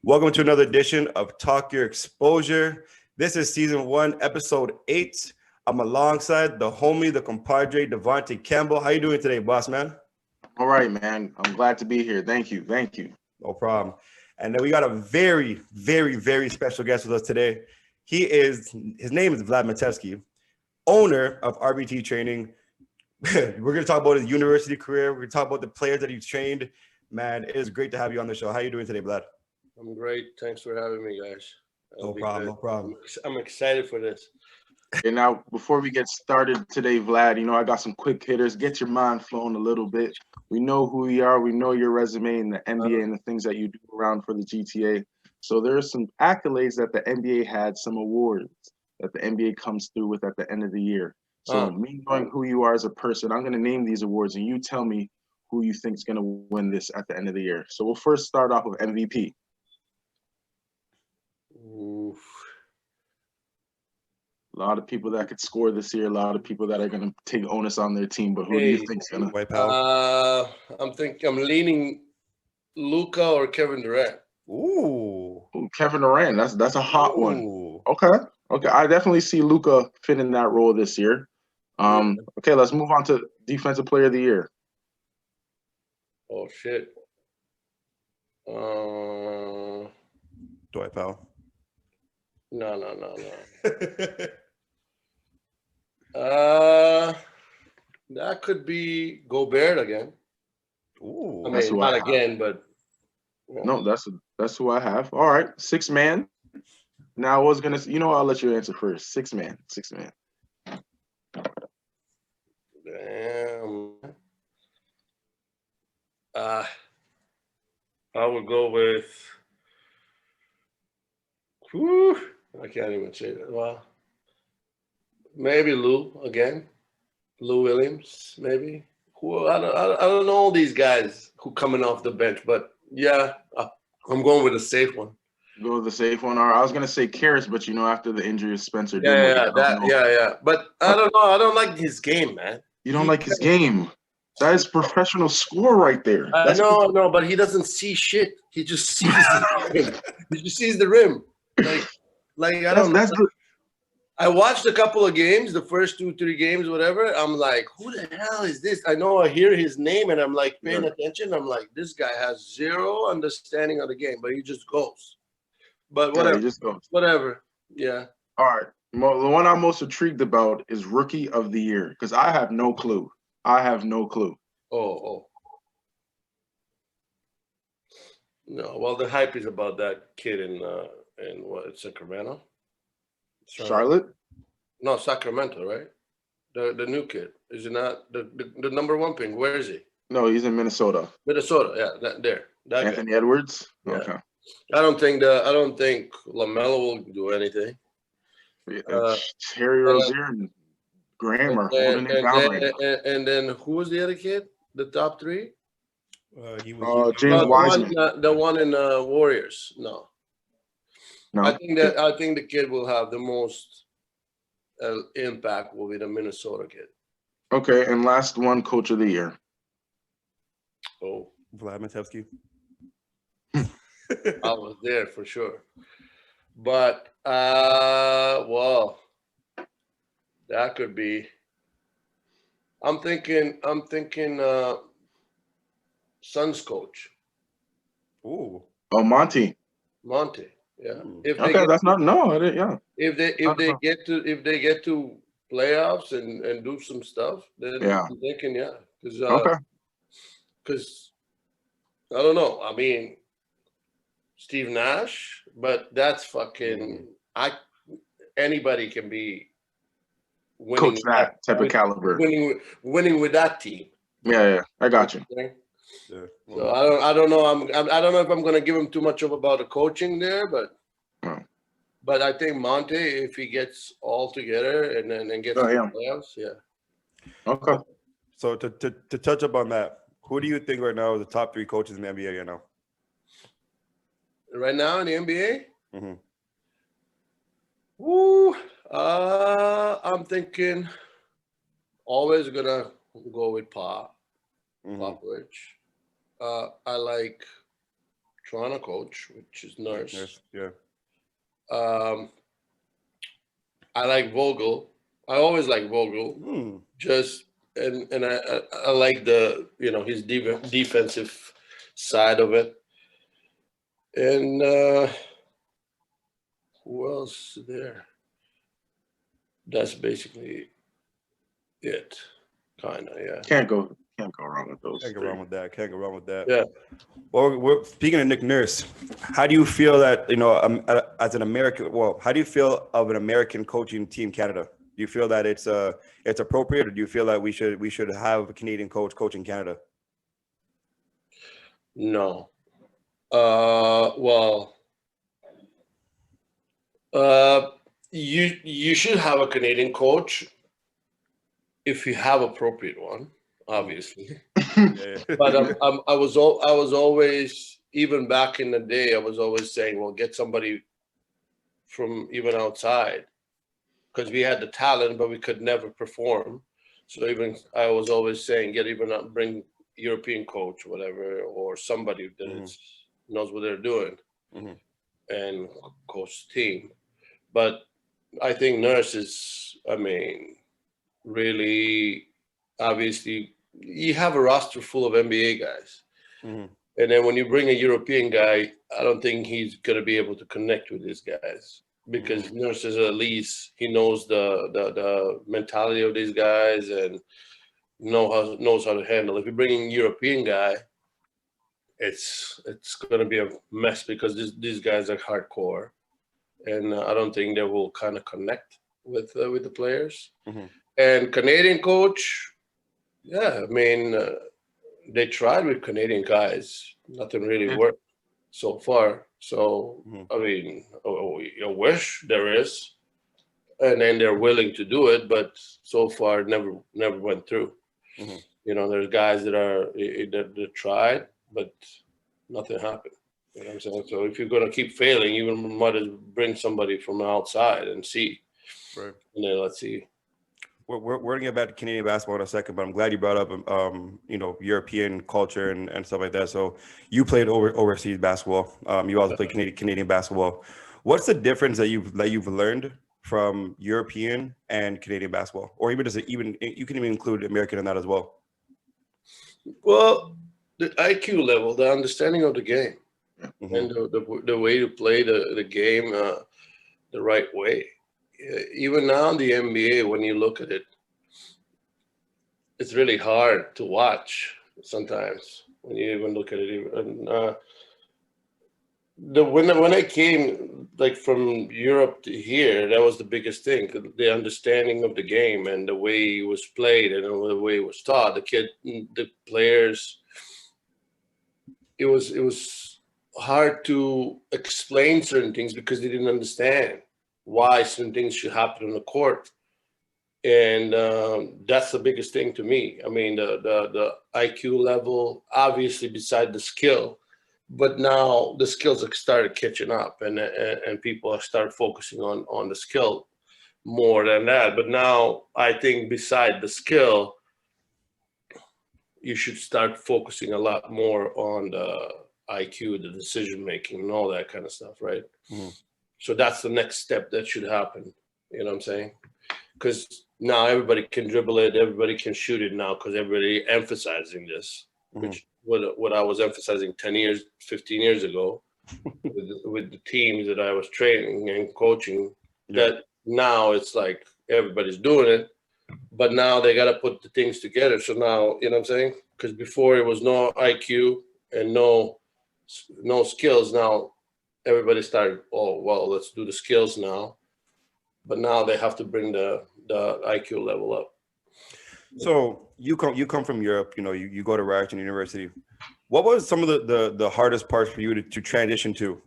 Welcome to another edition of Talk Your Exposure. This is season 1, episode 8. I'm alongside the homie, the compadre, Devontae Campbell. How you doing today, boss man? All right, man. I'm glad to be here. Thank you. No problem. And then we got a very, very, very special guest with us today. His name is Vlad Matevski, owner of RBT Training. We're going to talk about his university career. We're going to talk about the players that he's trained. Man, it is great to have you on the show. How you doing today, Vlad? I'm great. Thanks for having me, guys. No problem. I'm excited for this. And now, before we get started today, Vlad, I got some quick hitters. Get your mind flowing a little bit. We know who you are. We know your resume and the NBA and the things that you do around for the GTA. So there are some accolades that the NBA had, some awards that the NBA comes through with at the end of the year. So me knowing who you are as a person, I'm going to name these awards, and you tell me who you think is going to win this at the end of the year. So we'll first start off with MVP. Oof. A lot of people that could score this year, a lot of people that are going to take onus on their team, but who do you think is going to wipe out? I'm leaning Luka or Kevin Durant. Ooh, Kevin Durant. That's a hot one. Okay. I definitely see Luka fit in that role this year. Okay, let's move on to Defensive Player of the Year. Oh shit. Dwight Powell. No. That could be Gobert again. Ooh, I mean, not again, but no, that's who I have. All right, 6 man. Now I was gonna, I'll let you answer first. 6 man. Damn. I would go with. Whew, I can't even say that. Well, maybe Lou again. Lou Williams, maybe. I don't know all these guys who coming off the bench, but yeah, I'm going with a safe one. Go with the safe one. All right, I was gonna say Karras, but after the injury of Spencer. Yeah. But I don't know. I don't like his game, man. You don't like his game? That is professional score right there. I know, but he doesn't see shit. He just sees the rim. He just sees the rim. Like I don't know. I watched a couple of games, the first 2-3 games, whatever. I'm like, who the hell is this? I know I hear his name and I'm like paying attention. I'm like, this guy has zero understanding of the game, but he just goes. But whatever. Yeah, he just goes. Whatever. Yeah. All right. Well, the one I'm most intrigued about is Rookie of the Year, because I have no clue. Oh. No, well, the hype is about that kid in Sacramento? Charlotte? No, Sacramento, right? The new kid. Is he not the number one pick? Where is he? No, he's in Minnesota. Yeah, that Anthony guy. Edwards? Yeah. Okay. I don't think LaMelo will do anything. Terry Rozier and Graham are holding it down right now. And then who was the other kid? The top 3? James Wiseman. The one in Warriors. No. I think the kid will have the most impact will be the Minnesota kid. Okay, and last one, Coach of the Year. Oh, Vlad Matevski. I was there for sure. But well, that could be. I'm thinking Suns coach. Ooh. Oh, Monty. Yeah. That's not yeah. If they get to playoffs and do some stuff, then I'm thinking because I don't know. I mean, Steve Nash, but that's fucking. Anybody can be winning. Coach that type of caliber. Winning with that team. Yeah. I got you. Yeah. So I don't know. I don't know if I'm going to give him too much about the coaching there, but I think Monte, if he gets all together and then gets to the playoffs, Okay. So to touch up on that, who do you think right now are the top 3 coaches in the NBA right now? Right now in the NBA? Mm-hmm. Woo! I'm thinking always gonna go with Popovich. I like Toronto coach, which is Nurse. Yeah. I like Vogel. I always like Vogel. And I like the his defensive side of it. And who else there? That's basically it. Kinda, yeah. Can't go wrong with those. Can't go wrong with that. Can't go wrong with that. Yeah. Well, we're speaking of Nick Nurse. How do you feel that as an American? Well, how do you feel of an American coaching Team Canada? Do you feel that it's appropriate, or do you feel that we should have a Canadian coach coaching Canada? No. You should have a Canadian coach if you have appropriate one, obviously. But I was always, even back in the day, I was always saying, well, get somebody from even outside, because we had the talent, but we could never perform. So even I was always saying, bring European coach, whatever, or somebody that knows what they're doing, and coach the team. But I think Nurse is, really, obviously, you have a roster full of NBA guys. And then when you bring a European guy, I don't think he's going to be able to connect with these guys, because Nurse is at least, he knows the mentality of these guys and knows how to handle. If you bring in a European guy, it's going to be a mess, because these guys are hardcore, and I don't think they will kind of connect with the players. And Canadian coach, they tried with Canadian guys. Nothing really worked so far. So, I wish there is. And then they're willing to do it, but so far never went through. There's guys that tried, but nothing happened. You know what I'm saying? So if you're going to keep failing, you might as well bring somebody from outside and see. Right. And then let's see. We're going to get back to Canadian basketball in a second, but I'm glad you brought up, European culture and stuff like that. So you played overseas basketball. You also played Canadian basketball. What's the difference that you've learned from European and Canadian basketball, or you can even include American in that as well? Well, the IQ level, the understanding of the game, and the way to play the game the right way. Even now in the NBA, when you look at it, it's really hard to watch sometimes when you even look at it. When I came from Europe to here, that was the biggest thing: the understanding of the game and the way it was played and the way it was taught. The players, it was hard to explain certain things because they didn't understand why certain things should happen on the court. And that's the biggest thing to me. The IQ level, obviously, beside the skill, but now the skills have started catching up, and people have started focusing on the skill more than that. But now I think beside the skill, you should start focusing a lot more on the IQ, the decision making, and all that kind of stuff, right? So that's the next step that should happen. You know what I'm saying? Because now everybody can dribble it, everybody can shoot it now, because everybody emphasizing this, which what I was emphasizing 10 years, 15 years ago with the teams that I was training and coaching, that now it's like everybody's doing it, but now they got to put the things together. So now, you know what I'm saying? Because before it was no IQ and no skills. Now everybody started, oh, well, let's do the skills now. But now they have to bring the IQ level up. So you come from Europe, you go to Ryerson University. What was some of the hardest parts for you to transition to?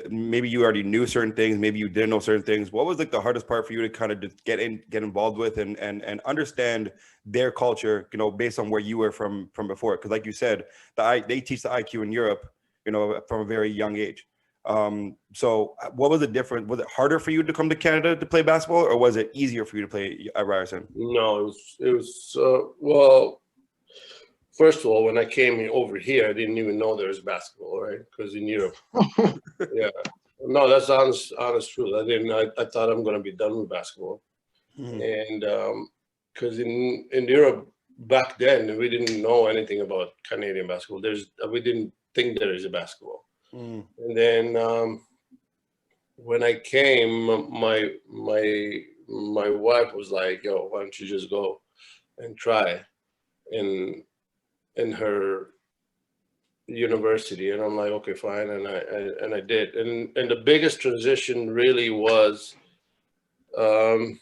Maybe you already knew certain things, maybe you didn't know certain things. What was the hardest part for you to kind of just get involved with and understand their culture, based on where you were from before? Because like you said, they teach the IQ in Europe, from a very young age. So what was the difference? Was it harder for you to come to Canada to play basketball, or was it easier for you to play at Ryerson? No, it was well, first of all, when I came over here, I didn't even know there was basketball, right? Because in Europe, yeah. No, that's honest truth. I thought I'm going to be done with basketball. And because in Europe back then, we didn't know anything about Canadian basketball. We didn't think there is a basketball. And then when I came, my wife was like, "Yo, why don't you just go and try in her university?" And I'm like, "Okay, fine." And I did. And the biggest transition really was the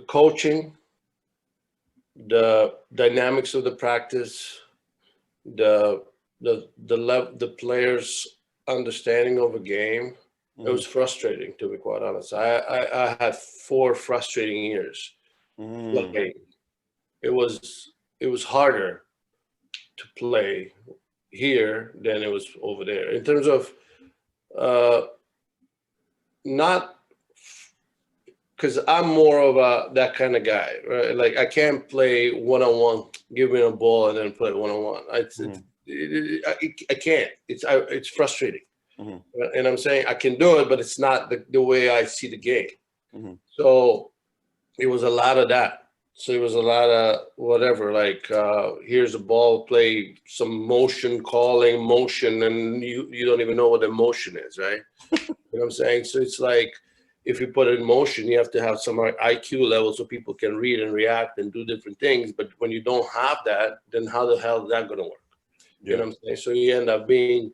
coaching, the dynamics of the practice, the players' understanding of a game. It was frustrating, to be quite honest. I had 4 frustrating years playing. It was harder to play here than it was over there in terms of not. Because I'm more of that kind of guy, right? Like I can't play one-on-one, give me a ball and then play one-on-one. I can't. It's frustrating. And I'm saying I can do it, but it's not the way I see the game. So it was a lot of that. So it was a lot of whatever, like here's a ball, play some motion, calling motion, and you don't even know what the motion is, right? You know what I'm saying? So it's like, if you put it in motion, you have to have some IQ level so people can read and react and do different things. But when you don't have that, then how the hell is that going to work? You know what I'm saying? So you end up being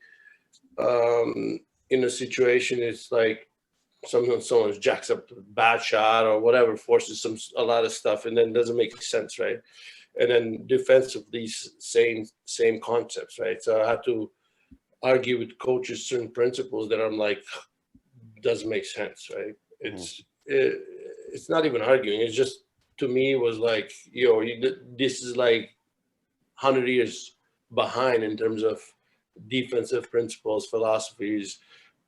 in a situation, it's like someone jacks up a bad shot or whatever, forces a lot of stuff, and then it doesn't make sense, right? And then defensively, same concepts, right? So I had to argue with coaches certain principles that I'm like, doesn't make sense, right? It's not even arguing. It's just, to me, it was like, this is like 100 years behind in terms of defensive principles, philosophies,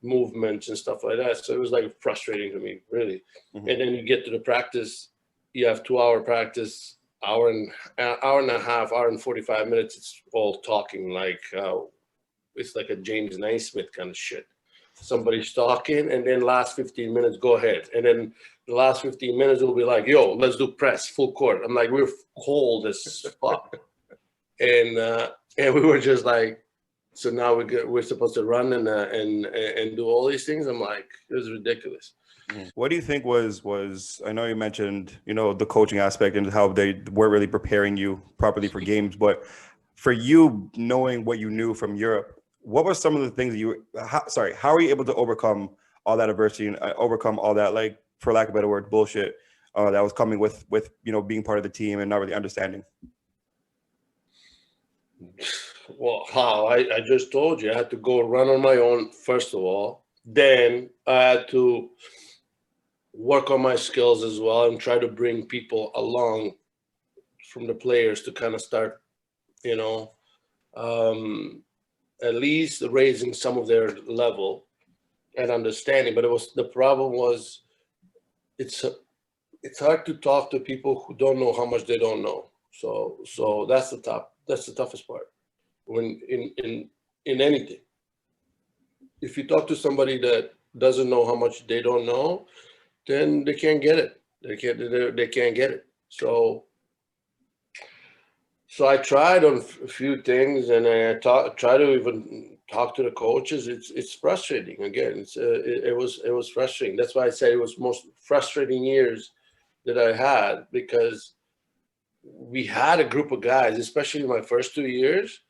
movements, and stuff like that. So it was like frustrating to me, really. And then you get to the practice, you have 2-hour practice, hour and a half, hour and 45 minutes. It's all talking, like it's like a James Naismith kind of shit. Somebody's talking, and then last 15 minutes, go ahead. And then the last 15 minutes will be like, yo, let's do press, full court. I'm like, we're cold as fuck. And we were just like, so now we're supposed to run and do all these things. I'm like, it was ridiculous. What do you think was I know you mentioned, the coaching aspect and how they weren't really preparing you properly for games, but for you, knowing what you knew from Europe, what were some of the things how are you able to overcome all that adversity and overcome all that, like, for lack of a better word, bullshit that was coming with being part of the team and not really understanding? Well, how? I just told you I had to go run on my own, first of all. Then I had to work on my skills as well and try to bring people along from the players to kind of start, at least raising some of their level and understanding. But the problem was it's hard to talk to people who don't know how much they don't know. So that's the toughest part when in anything. If you talk to somebody that doesn't know how much they don't know, then they can't get it. They can't get it. So I tried on a few things, and I try to even talk to the coaches. It's frustrating. Again, it was frustrating. That's why I said it was most frustrating years that I had, because we had a group of guys, especially in my first 2 years.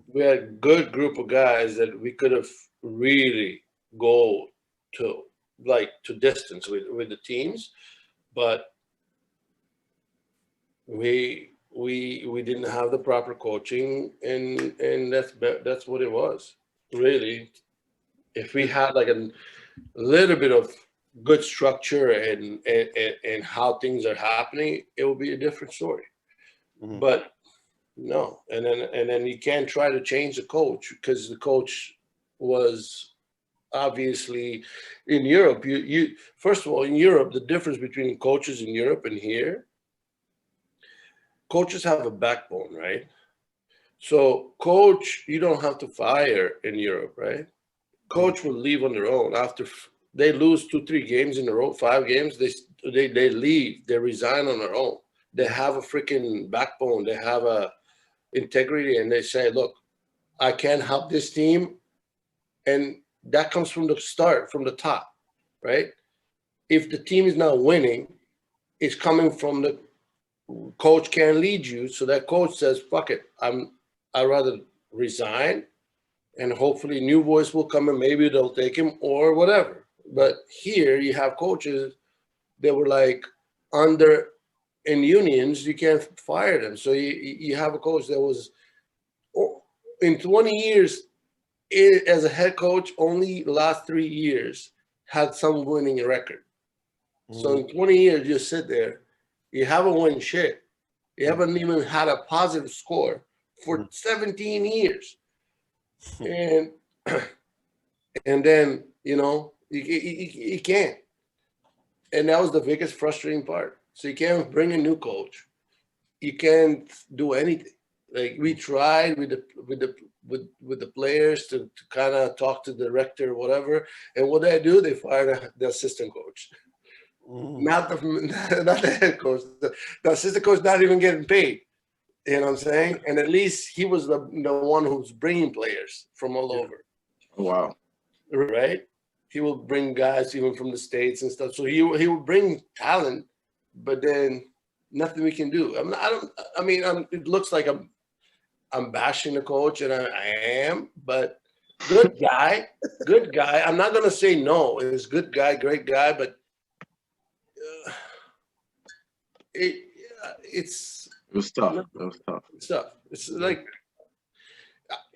We had a good group of guys that we could have really go to distance with the teams, but we didn't have the proper coaching, and that's what it was, really. If we had like a little bit of good structure and how things are happening, it will be a different story. But no, and then you can't try to change the coach, because the coach was obviously in Europe, you first of all, in Europe, the difference between coaches in Europe and here, coaches have a backbone, right? So coach, you don't have to fire in Europe, right? Coach will leave on their own after they lose 2-3 games in a row, 5 games. They leave. They resign on their own. They have a freaking backbone. They have a integrity, and they say, "Look, I can't help this team," and that comes from the start, from the top, right? If the team is not winning, it's coming from the coach can't lead you, so that coach says, "Fuck it, I'd rather resign." And hopefully new voice will come and maybe they'll take him or whatever. But here you have coaches that were like under in unions, you can't fire them. So you have a coach that was in 20 years as a head coach, only the last 3 years had some winning record. So in 20 years, you sit there, you haven't won shit. You haven't even had a positive score for 17 years. And then you can't, and that was the biggest frustrating part. So you can't bring a new coach, you can't do anything. Like we tried with the players to kind of talk to the director or whatever, and what they do, they fire the assistant coach, not the head coach. The assistant coach not even getting paid. You know what I'm saying? And at least he was the one who's bringing players from all over. Wow. Right? He will bring guys even from the States and stuff. So he will bring talent, but then nothing we can do. It looks like I'm bashing the coach, and I am, but good guy. I'm not going to say no. It's good guy, great guy, but it's... It was tough. It's tough. It's like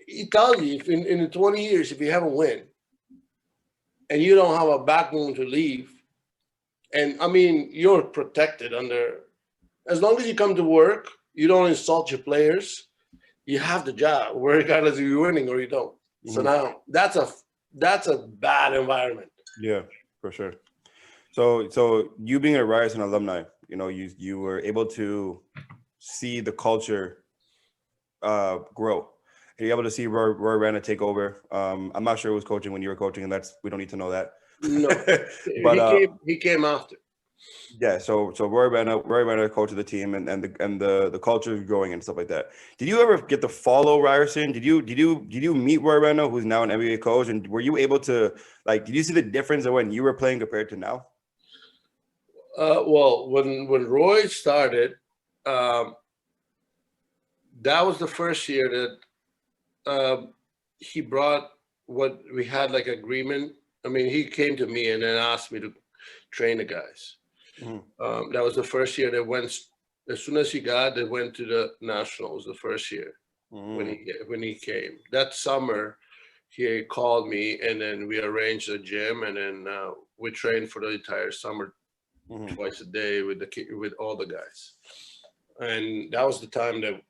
he tells you, if in the 20 years, if you haven't win and you don't have a backbone to leave, and you're protected under, as long as you come to work, you don't insult your players, you have the job, regardless if you're winning or you don't. So now that's a bad environment. Yeah, for sure. So you being a Ryerson alumni, you were able to see the culture grow. And you're able to see Roy Rana take over. I'm not sure who was coaching when you were coaching, and we don't need to know that. No, but he came after. Yeah, so Roy Rana coached the team, and the culture is growing and stuff like that. Did you ever get to follow Ryerson? Did you meet Roy Rana, who's now an NBA coach, and were you able to did you see the difference of when you were playing compared to now? Well, when Roy started, that was the first year that he brought what we had like agreement. He came to me and then asked me to train the guys. Mm-hmm. That was the first year they went. As soon as he got, they went to the Nationals the first year. Mm-hmm. when he came. That summer, he called me and then we arranged a gym and then we trained for the entire summer. Mm-hmm. Twice a day with all the guys, and that was the time that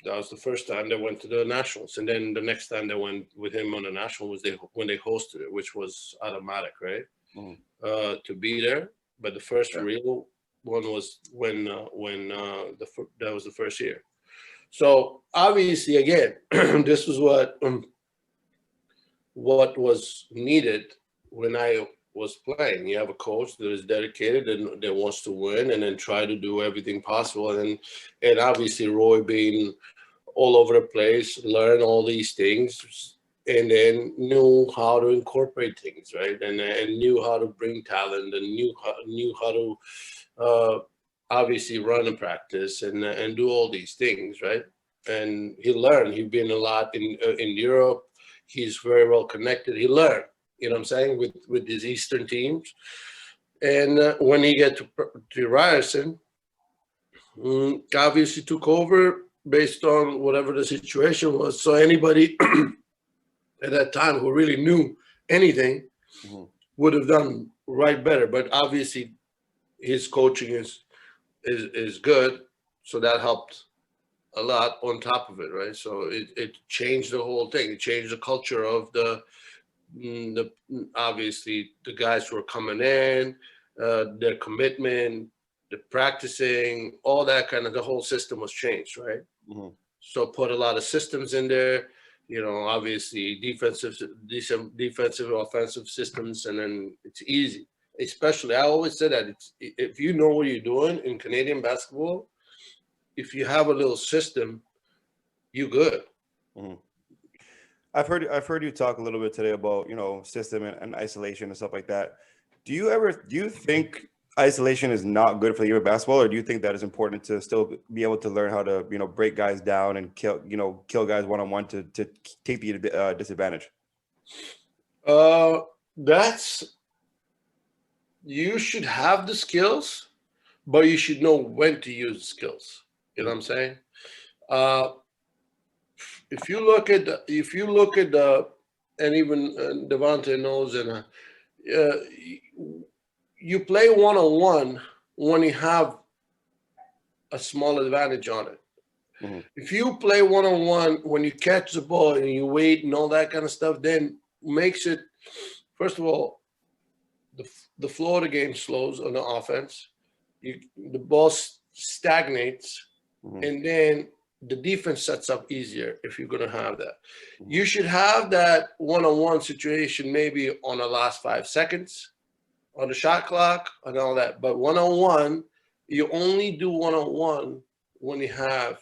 that was the first time they went to the Nationals, and then the next time they went with him on the National was when they hosted it, which was automatic, right? Mm-hmm. To be there. But the first real one was when that was the first year. So obviously, again, this was what was needed when I was playing. You have a coach that is dedicated and that wants to win and then try to do everything possible. And obviously Roy being all over the place, learn all these things and then knew how to incorporate things, right? And knew how to bring talent and knew how to obviously run a practice and do all these things, right? And he learned. He'd been a lot in Europe. He's very well connected. He learned. You know what I'm saying, with these Eastern teams. And when he got to Ryerson, obviously took over based on whatever the situation was. So anybody at that time who really knew anything would have done right better. But obviously his coaching is good. So that helped a lot on top of it, right? So it changed the whole thing. It changed the culture of the obviously the guys who are coming in, their commitment, the practicing, all that kind of, the whole system was changed, right? Mm-hmm. So put a lot of systems in there, obviously defensive, offensive systems, and then it's easy. Especially, I always say that if you know what you're doing in Canadian basketball, if you have a little system, you good. Mm-hmm. I've heard you talk a little bit today about system and isolation and stuff like that. Do you think isolation is not good for the game of basketball, or do you think that it's important to still be able to learn how to break guys down and kill guys one-on-one to take the disadvantage? That's you should have the skills, but you should know when to use the skills. You know what I'm saying? If you look at the and even Devontae knows, and you play one-on-one when you have a small advantage on it. Mm-hmm. If you play one-on-one when you catch the ball and you wait and all that kind of stuff, then makes it, first of all, the flow of the game slows on the offense. The ball stagnates, mm-hmm. and then the defense sets up easier if you're going to have that. Mm-hmm. You should have that one-on-one situation maybe on the last 5 seconds, on the shot clock and all that. But one-on-one, you only do one-on-one when you have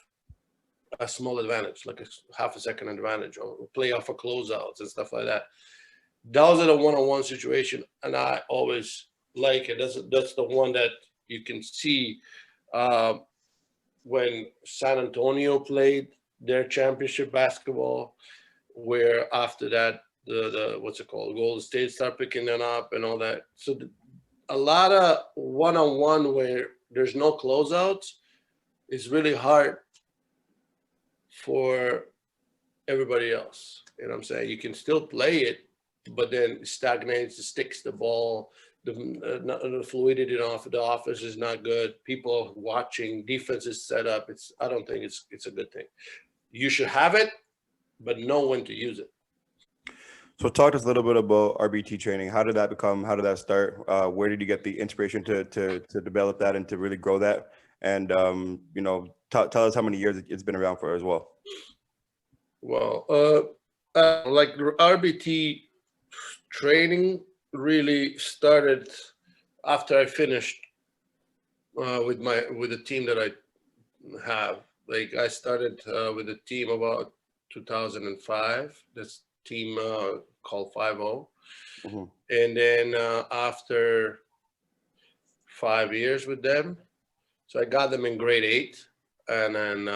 a small advantage, like a half a second advantage, or play off of closeouts and stuff like that. Those are the one-on-one situation, and I always like it. That's the one that you can see when San Antonio played their championship basketball, where after that, the what's it called, Golden State start picking them up and all that. So a lot of one-on-one where there's no closeouts is really hard for everybody else. You know what I'm saying? You can still play it, but then it stagnates, it sticks the ball. The fluidity of the offense is not good. People watching, defense is set up. I don't think it's a good thing. You should have it, but know when to use it. So talk to us a little bit about RBT training. How did that start? Where did you get the inspiration to develop that and to really grow that? And tell us how many years it's been around for as well. Well, like RBT training really started after I finished with the team that I have. Like I started with a team about 2005. This team called 5-0. Mm-hmm. And then after 5 years with them, so I got them in grade 8, and then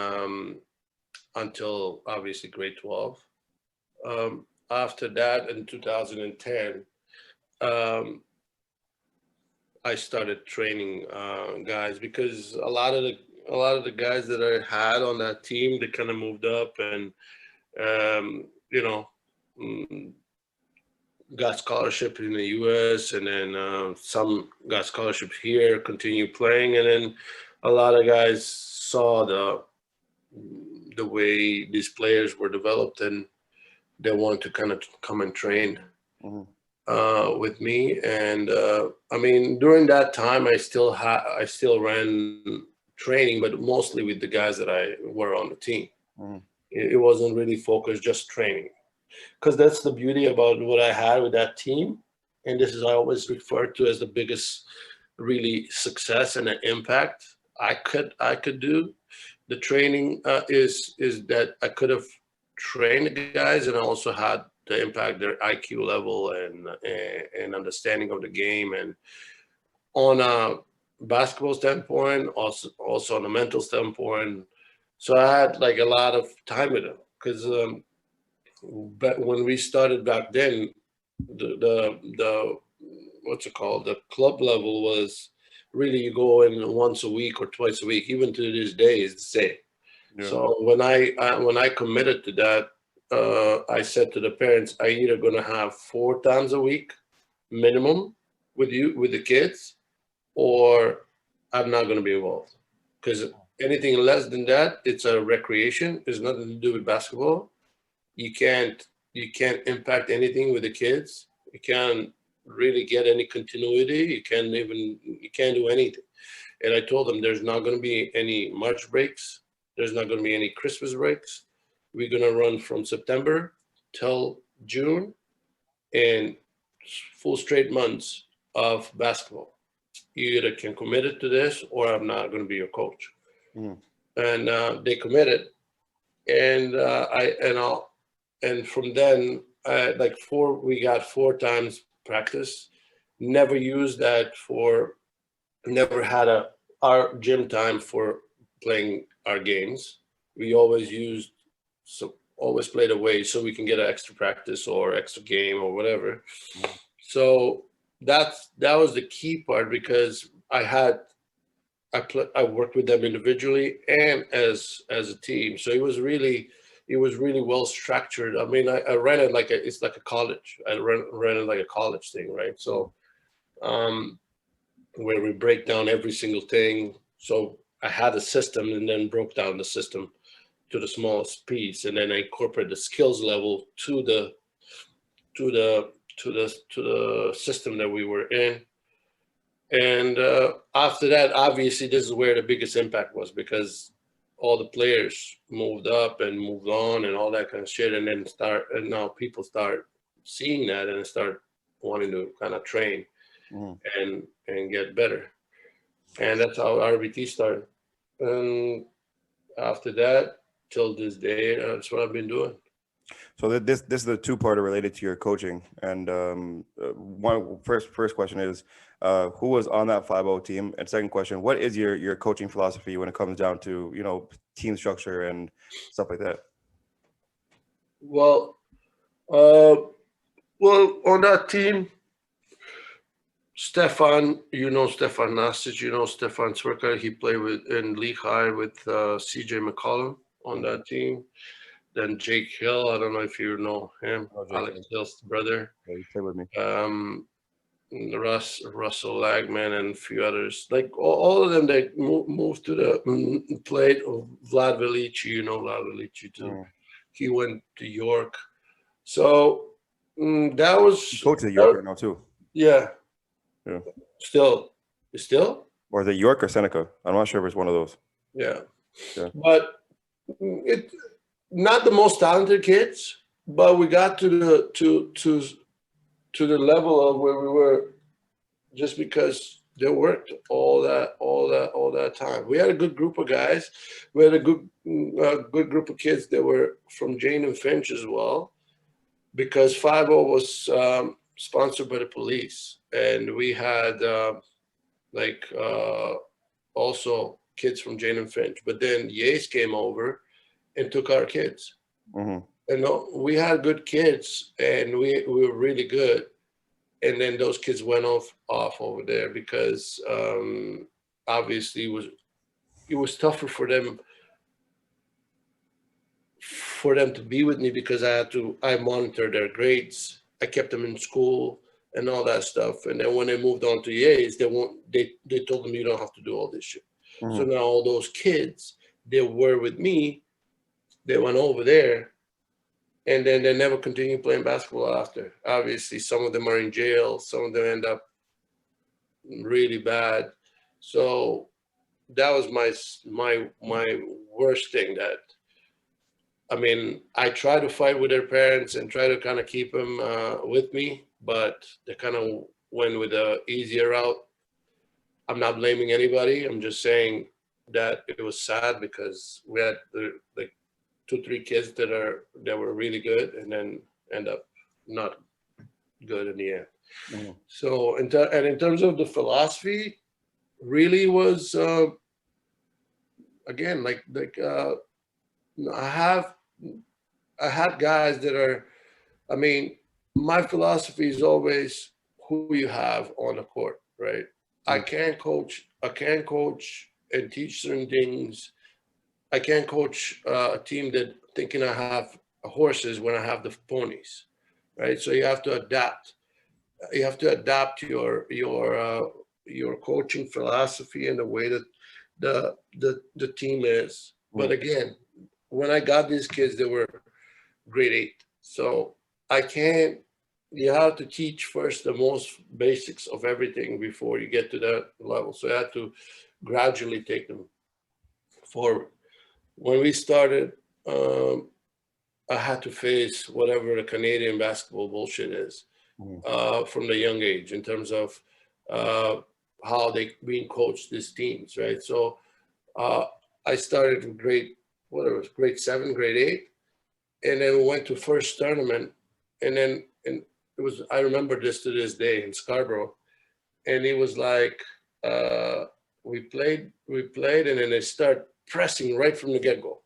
until obviously grade 12. After that, in 2010, I started training guys, because a lot of the guys that I had on that team, they kind of moved up and got scholarship in the U.S. and then some got scholarship here, continue playing, and then a lot of guys saw the way these players were developed, and they wanted to kind of come and train. Mm-hmm. With me, and I mean, during that time, I still ran training, but mostly with the guys that I were on the team. Mm-hmm. It wasn't really focused just training, because that's the beauty about what I had with that team, and this is I always refer to as the biggest really success and an impact I could do. The training is that I could have trained the guys, and I also had to impact their IQ level and understanding of the game, and on a basketball standpoint, also on a mental standpoint. So I had like a lot of time with them, because but when we started back then, the what's it called, the club level was really, you go in once a week or twice a week. Even to this day, is the same. Yeah. So when I committed to that, I said to the parents, I either going to have 4 times a week minimum with the kids, or I'm not going to be involved, because anything less than that, it's a recreation. There's nothing to do with basketball. You can't you can't impact anything with the kids. You can't really get any continuity. You can't do anything. And I told them there's not going to be any March breaks. There's not going to be any Christmas breaks. We're going to run from September till June and full straight months of basketball. You either can commit it to this or I'm not going to be your coach. Mm. And they committed. And from then, we got 4 times practice. Never used that never had our gym time for playing our games. We always always played away so we can get an extra practice or extra game or whatever. Mm. So that was the key part, because I worked with them individually and as a team. So it was really well structured. I mean, I ran it it's like a college. I ran it like a college thing, right? So where we break down every single thing. So I had a system and then broke down the system to the smallest piece, and then I incorporate the skills level to the system that we were in. And after that, obviously, this is where the biggest impact was, because all the players moved up and moved on and all that kind of shit. And now people start seeing that and start wanting to kind of train and get better. And that's how RBT started. And after that, till this day, that's what I've been doing. So this is a two-parter related to your coaching. And first question is, who was on that 5-0 team? And second question, what is your coaching philosophy when it comes down to, team structure and stuff like that? Well, on that team, Stefan Nasic, Stefan Zwerka, he played in Lehigh with CJ McCollum on that team. Then Jake Hill, I don't know if you know him, Alex Hill's brother. Yeah, he played with me. Russell Lagman and a few others. Like all of them that moved to the played. Vlad Velici, Vlad Velici too. He went to York. So that was... You coach at York right now too. Yeah. Yeah. Still? Or is it York or Seneca? I'm not sure if it's one of those. Yeah. Yeah. But it not the most talented kids, but we got to the level of where we were just because they worked all that time. We had a good group of guys. We had a good group of kids that were from Jane and Finch as well, because 5-0 was sponsored by the police, and we had also kids from Jane and Finch. But then Yates came over and took our kids. Mm-hmm. And we had good kids, and we were really good. And then those kids went off over there because obviously it was tougher for them to be with me, because I monitored their grades. I kept them in school and all that stuff. And then when they moved on to Yates, they told them, you don't have to do all this shit. Mm-hmm. So now all those kids, they were with me, they went over there, and then they never continued playing basketball after. Obviously, some of them are in jail. Some of them end up really bad. So that was my worst thing. I try to fight with their parents and try to kind of keep them with me, but they kind of went with the easier route. I'm not blaming anybody. I'm just saying that it was sad because we had 2-3 kids that were really good and then end up not good in the end. Mm-hmm. So, in terms of the philosophy, really was again I had guys that are. My philosophy is always who you have on the court, right? Mm-hmm. I can't coach and teach certain things. I can't coach a team that thinking I have horses when I have the ponies, right? So you have to adapt. You have to adapt your coaching philosophy and the way that the team is. But again, when I got these kids, they were grade 8. So you have to teach first the most basics of everything before you get to that level. So I had to gradually take them forward. When we started, I had to face whatever the Canadian basketball bullshit is from the young age in terms of how they being coached these teams, right? So I started in grade 7, grade 8, and then we went to first tournament, and it was, I remember this to this day in Scarborough, and it was like we played, and then they start pressing right from the get-go.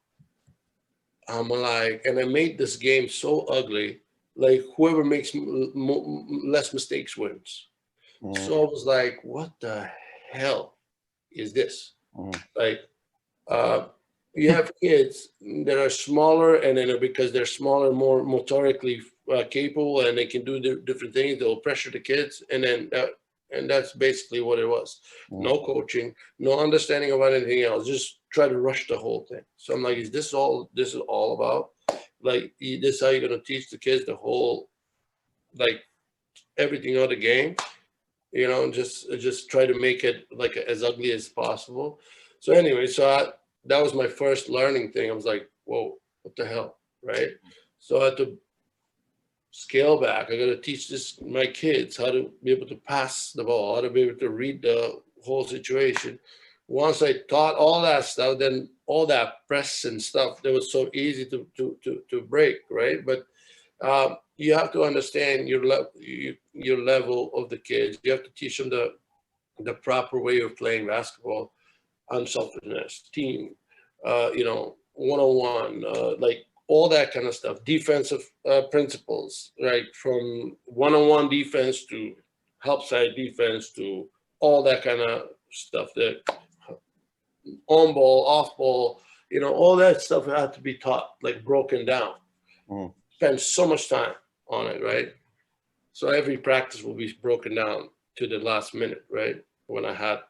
I'm like, and I made this game so ugly, like whoever makes less mistakes wins. So I was like, what the hell is this? Like, you have kids that are smaller, and then because they're smaller, more motorically capable, and they can do different things, they'll pressure the kids, and that's basically what it was. No coaching, no understanding of anything else, just try to rush the whole thing. So I'm like, is this all about? Like, this is how you're gonna teach the kids the whole, like, everything of the game, and just try to make it like as ugly as possible. So anyway, that was my first learning thing. I was like, whoa, what the hell, right? So I had to scale back. I got to teach my kids how to be able to pass the ball, how to be able to read the whole situation. Once I taught all that stuff, then all that press and stuff that was so easy to break, right? But you have to understand your level of the kids. You have to teach them the proper way of playing basketball, unselfishness, team, one-on-one, like all that kind of stuff, defensive principles, right? From one-on-one defense to help side defense to all that kind of stuff, that on ball, off ball, all that stuff had to be taught, like broken down. Spend so much time on it, right? So every practice will be broken down to the last minute, right? When I had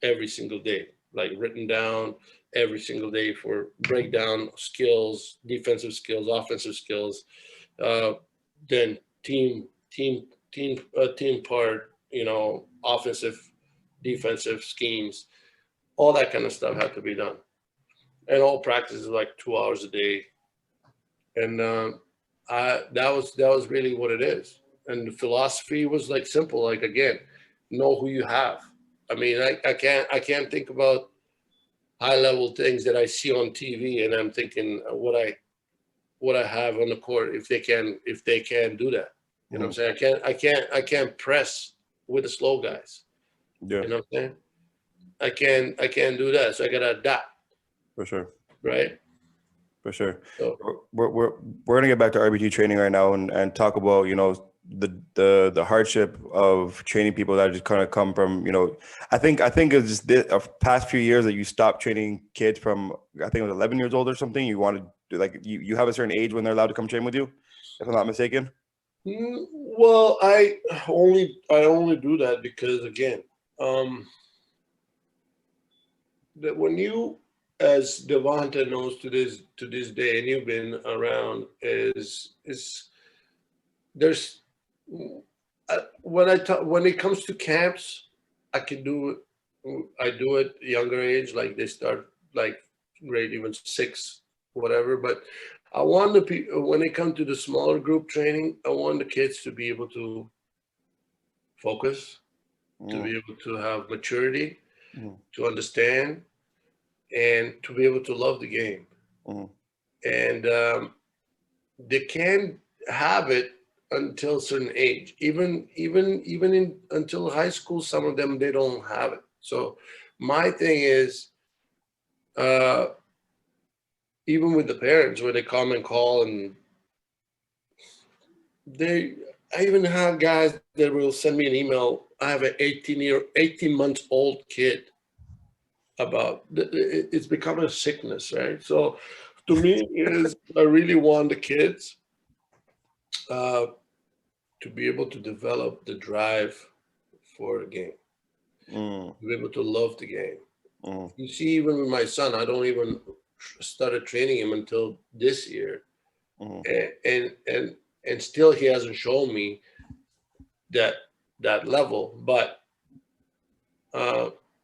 every single day, like written down every single day for breakdown skills, defensive skills, offensive skills, then team part, offensive, defensive schemes, all that kind of stuff had to be done. And all practice is like 2 hours a day. And that was really what it is. And the philosophy was like simple, like, again, know who you have. I mean, I can't think about high level things that I see on TV, and I'm thinking what I have on the court, if they can do that. You know what I'm saying? I can't press with the slow guys. Yeah. You know what I'm saying? I can't do that. So I gotta adapt. For sure. Right? For sure. So we're gonna get back to RBT training right now and talk about, the hardship of training people that just kind of come from, I think it's just the past few years that you stopped training kids from, I think it was 11 years old or something. You wanted to, like, you have a certain age when they're allowed to come train with you, if I'm not mistaken. Well, I only do that because, again, that when you, as Devonta knows to this day, and you've been around, is there's when it comes to camps, I do it younger age, like they start like grade even 6, whatever. But I want the people, when they come to the smaller group training, I want the kids to be able to focus, to be able to have maturity, to understand, and to be able to love the game. And they can have it until a certain age. Even until high school, some of them, they don't have it. So my thing is, even with the parents, where they come and call, and I even have guys that will send me an email. I have an 18 months old kid. It's become a sickness, right? So to me, I really want the kids to be able to develop the drive for the game, to be able to love the game. You see, even with my son, I don't even started training him until this year, and and still he hasn't shown me that level. But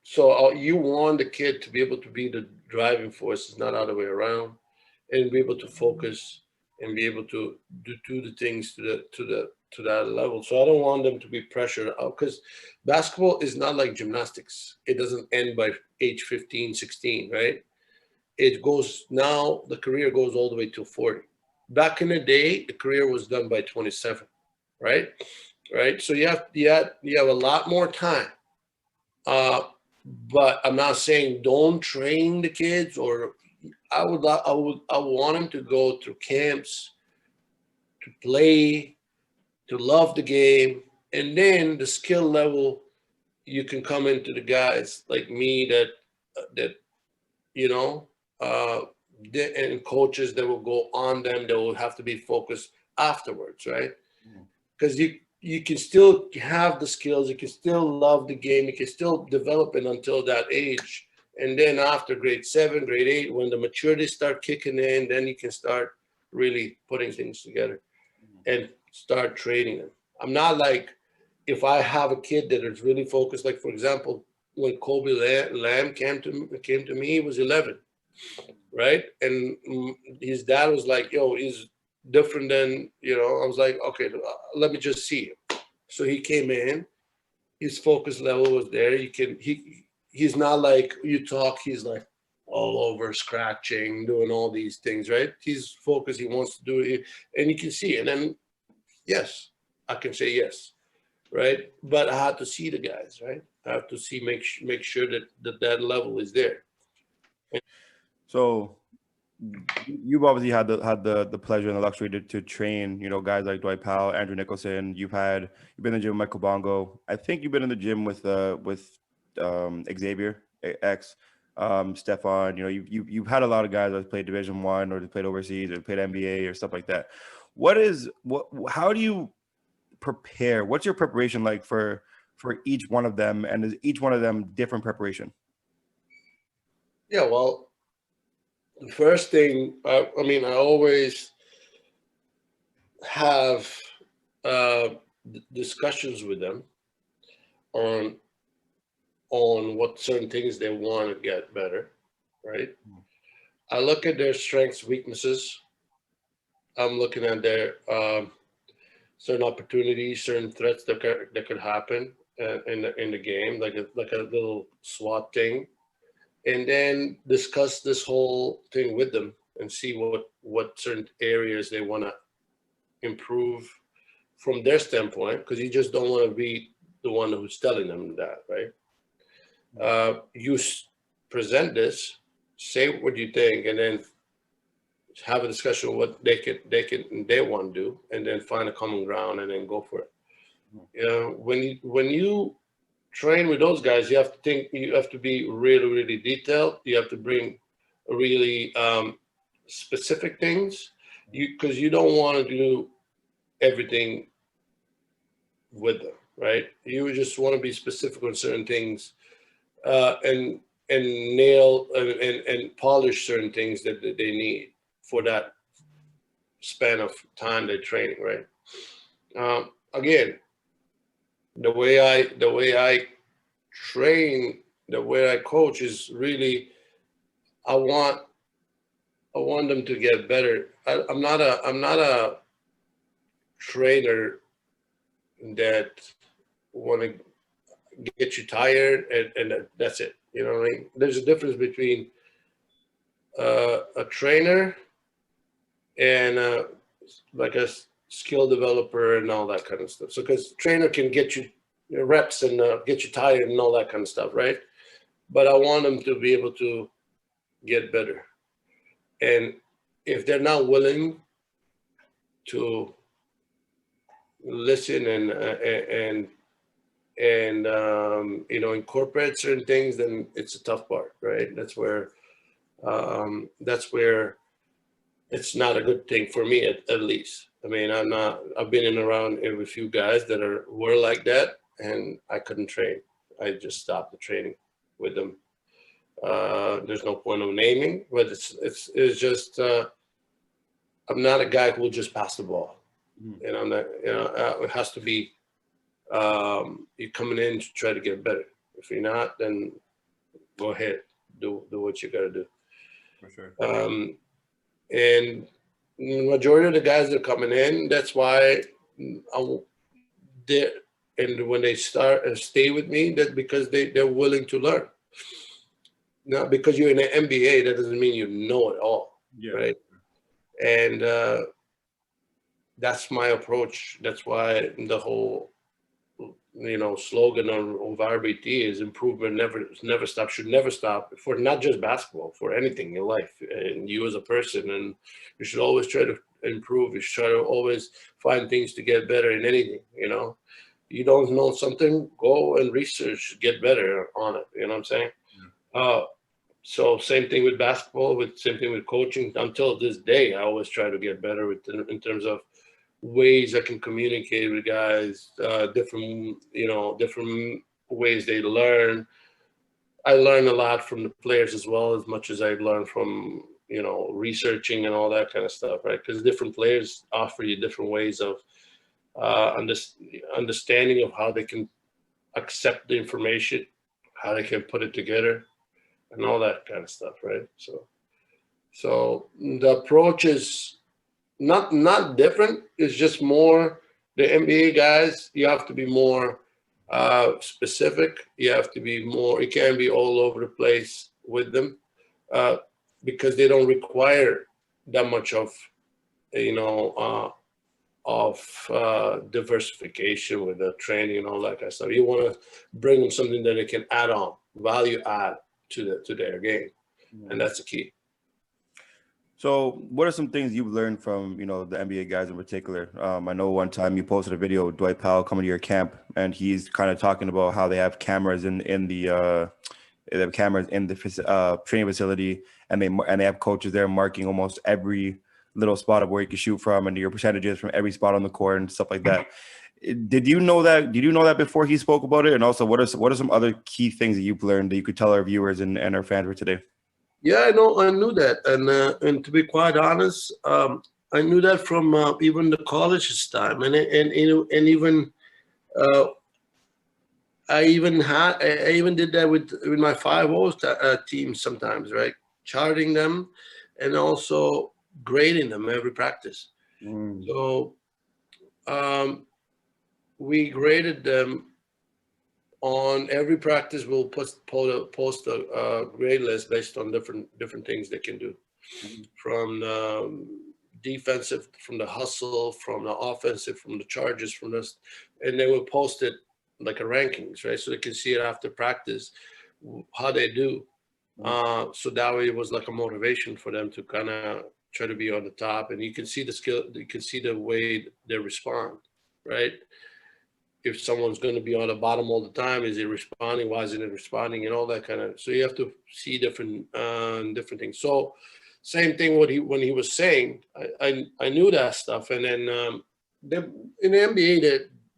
so you want the kid to be able to be the driving force, it's not the other way around, and be able to focus and be able to do the things to that level. So I don't want them to be pressured out, because basketball is not like gymnastics. It doesn't end by age 15, 16, right? It goes, now the career goes all the way to 40. Back in the day, the career was done by 27, right? Right. So you have a lot more time. But I'm not saying don't train the kids, or I want them to go through camps, to play, to love the game, and then the skill level, you can come into the guys like me that you know, and coaches that will go on them, that will have to be focused afterwards, right? Because you can still have the skills, you can still love the game, you can still develop it until that age. And then after grade 7, grade 8, when the maturity start kicking in, then you can start really putting things together and start training them. I'm not like, if I have a kid that is really focused, like for example, when Kobe Lamb came to me, he was 11, right? And his dad was like, yo, he's different than, I was like, okay, let me just see him. So he came in, his focus level was there. He's not like you talk, he's like all over scratching, doing all these things, right? He's focused, he wants to do it, and you can see. And then, yes, I can say yes, right? But I had to see the guys, right? I have to see, make sure that level is there. So you've obviously had the pleasure and the luxury to train, guys like Dwight Powell, Andrew Nicholson. You've been in the gym with Michael Bongo. I think you've been in the gym with Xavier X, Stefan. You've had a lot of guys that played Division I, or they played overseas, or played NBA or stuff like that. How do you prepare? What's your preparation like for each one of them, and is each one of them different preparation? Yeah, well, the first thing, I always have discussions with them on what certain things they want to get better, right? I look at their strengths, weaknesses. I'm looking at their certain opportunities, certain threats that could happen in the game, like a little SWAT thing. And then discuss this whole thing with them and see what certain areas they want to improve from their standpoint, because you just don't want to be the one who's telling them that, right? You present this, say what you think, and then have a discussion of what they want to do, and then find a common ground and then go for it. When you train with those guys, you have to be really, really detailed. You have to bring really specific things, because you don't want to do everything with them, right? You just want to be specific on certain things, and nail and polish certain things that they need for that span of time they're training, right? Again, the way I train, the way I coach is really, I want them to get better. I'm not a trainer that want to get you tired and that's it. You know what I mean? There's a difference between a trainer and like a skill developer and all that kind of stuff. So because trainer can get you reps and get you tired and all that kind of stuff, right? But I want them to be able to get better. And if they're not willing to listen and incorporate certain things, then it's a tough part, right? That's where it's not a good thing for me, at least. I mean, I've been in around with a few guys that were like that, and I couldn't train. I just stopped the training with them. There's no point of naming, but it's just I'm not a guy who will just pass the ball. And I'm not, it has to be you're coming in to try to get better. If you're not, then go ahead, do what you got to do. For sure. And the majority of the guys that are coming in, that's why and when they stay with me, that's because they're willing to learn. Not because you're in an MBA, that doesn't mean you know it all, right? And that's my approach. That's why the whole, slogan of RBT is improvement never stop, should never stop, for not just basketball, for anything in life and you as a person. And you should always try to improve. You should try to always find things to get better in anything. You don't know something, go and research, get better on it. You know what I'm saying? So same thing with basketball, same thing with coaching. Until this day, I always try to get better in terms of ways I can communicate with guys, different ways they learn. I learn a lot from the players as well, as much as I learn from, researching and all that kind of stuff, right? Because different players offer you different ways of understanding of how they can accept the information, how they can put it together, and all that kind of stuff, right? So the approach is not different. It's just more the NBA guys. You have to be more specific. You have to be more. You can't be all over the place with them because they don't require that much of diversification with the training and all that kind of stuff. You want to bring them something that they can add on, value add to their game, and that's the key. So what are some things you've learned from, the NBA guys in particular? I know one time you posted a video of Dwight Powell coming to your camp, and he's kind of talking about how they have cameras in the training facility, and they have coaches there marking almost every little spot of where you can shoot from and your percentages from every spot on the court and stuff like that. Did you know that? Did you know that before he spoke about it? And also, what are some other key things that you've learned that you could tell our viewers and our fans for today? Yeah, I knew that, and to be quite honest, I knew that from even the college's time, and even I even did that with my 5-0 team sometimes, right? Charting them, and also grading them every practice. So we graded them on every practice. We'll post a grade list based on different things they can do, from the defensive, from the hustle, from the offensive, from the charges, from this, and they will post it like a rankings, right? So they can see it after practice how they do. So that way it was like a motivation for them to kind of try to be on the top, and you can see the skill, you can see the way they respond, right? If someone's going to be on the bottom all the time, is he responding? Why isn't he responding? And all that kind of. So you have to see different things. So same thing when he was saying, I knew that stuff. And then in the NBA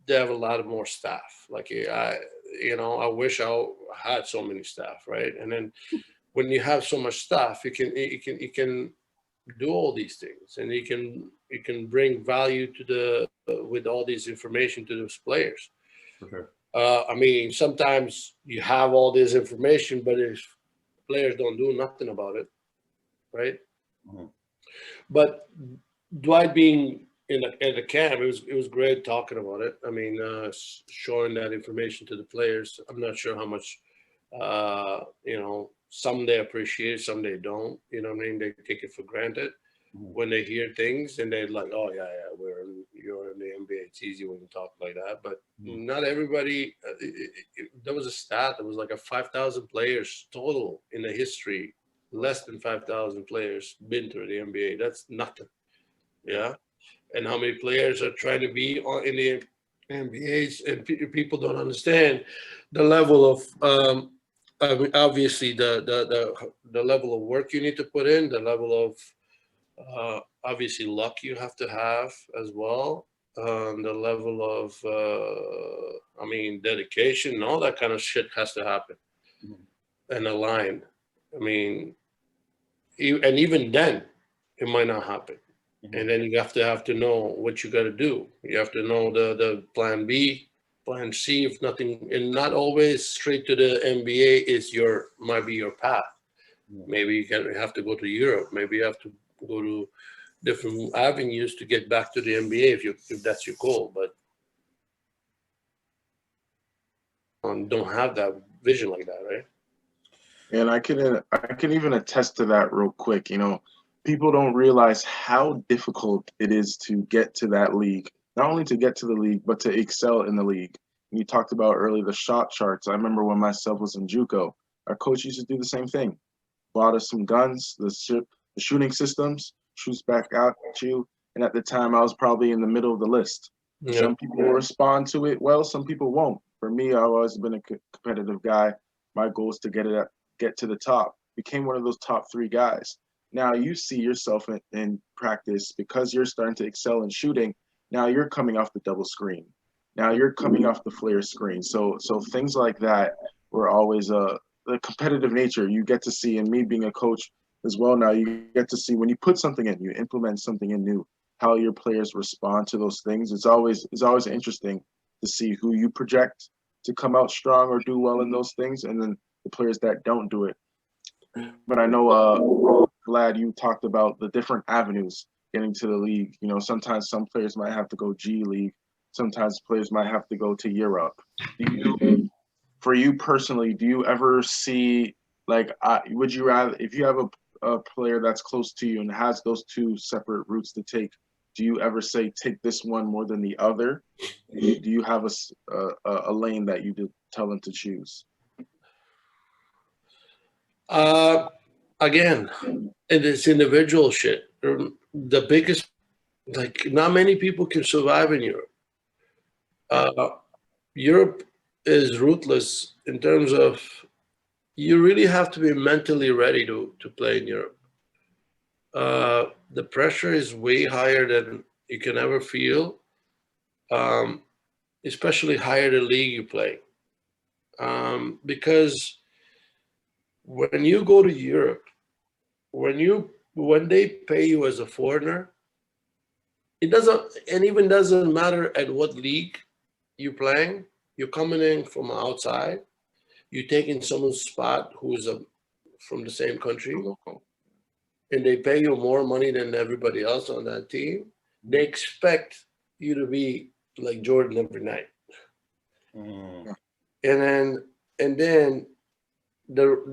they have a lot of more staff. Like I wish I had so many staff, right? And then when you have so much staff, you can do all these things, and you can bring value to with all this information to those players. Okay. I mean, sometimes you have all this information, but if players don't do nothing about it, right? But Dwight being in the camp, it was great talking about it. I mean, showing that information to the players. I'm not sure how much, some they appreciate it, some they don't. You know what I mean? They take it for granted when they hear things, and they're like, "Oh yeah, you're in the NBA. It's easy when you talk like that." But not everybody. There was a stat. There was like 5,000 players total in the history. Less than 5,000 players been through the NBA. That's nothing. Yeah. And how many players are trying to be in the NBAs, and people don't understand the level of. I mean, obviously, the level of work you need to put in, the level of obviously luck you have to have as well, the level of dedication and all that kind of shit has to happen and align. I mean, and even then, it might not happen. And then you have to know what you got to do. You have to know the plan B, plan C, if nothing, and not always straight to the NBA might be your path. Maybe you have to go to Europe. Maybe you have to go to different avenues to get back to the NBA if that's your goal. But don't have that vision like that, right? And I can even attest to that real quick. People don't realize how difficult it is to get to that league. Not only to get to the league, but to excel in the league. And you talked about earlier the shot charts. I remember when myself was in JUCO, our coach used to do the same thing. Bought us some guns, the shooting systems, shoots back out at you. And at the time, I was probably in the middle of the list. Yeah. Some people will respond to it well, some people won't. For me, I've always been a competitive guy. My goal is to get to the top. Became one of those top 3 guys. Now you see yourself in practice because you're starting to excel in shooting. Now you're coming off the double screen. Now you're coming off the flare screen. So things like that were always the competitive nature you get to see. And me being a coach as well now, you get to see when you put something in, you implement something in new, how your players respond to those things. It's always interesting to see who you project to come out strong or do well in those things, and then the players that don't do it. But I know, Vlad, you talked about the different avenues getting to the league. Sometimes some players might have to go G League. Sometimes players might have to go to Europe. For you personally, do you ever see, would you rather, if you have a player that's close to you and has those 2 separate routes to take, do you ever say take this one more than the other? Do you have a lane that you tell them to choose? Again, it's individual shit. The biggest, not many people can survive in Europe. Europe is ruthless in terms of you really have to be mentally ready to play in Europe. The pressure is way higher than you can ever feel, especially higher the league you play. Because when you go to Europe, when they pay you as a foreigner, it doesn't matter at what league you're playing. You're coming in from outside. You're taking someone's spot who's from the same country, and they pay you more money than everybody else on that team. They expect you to be like Jordan every night. And then the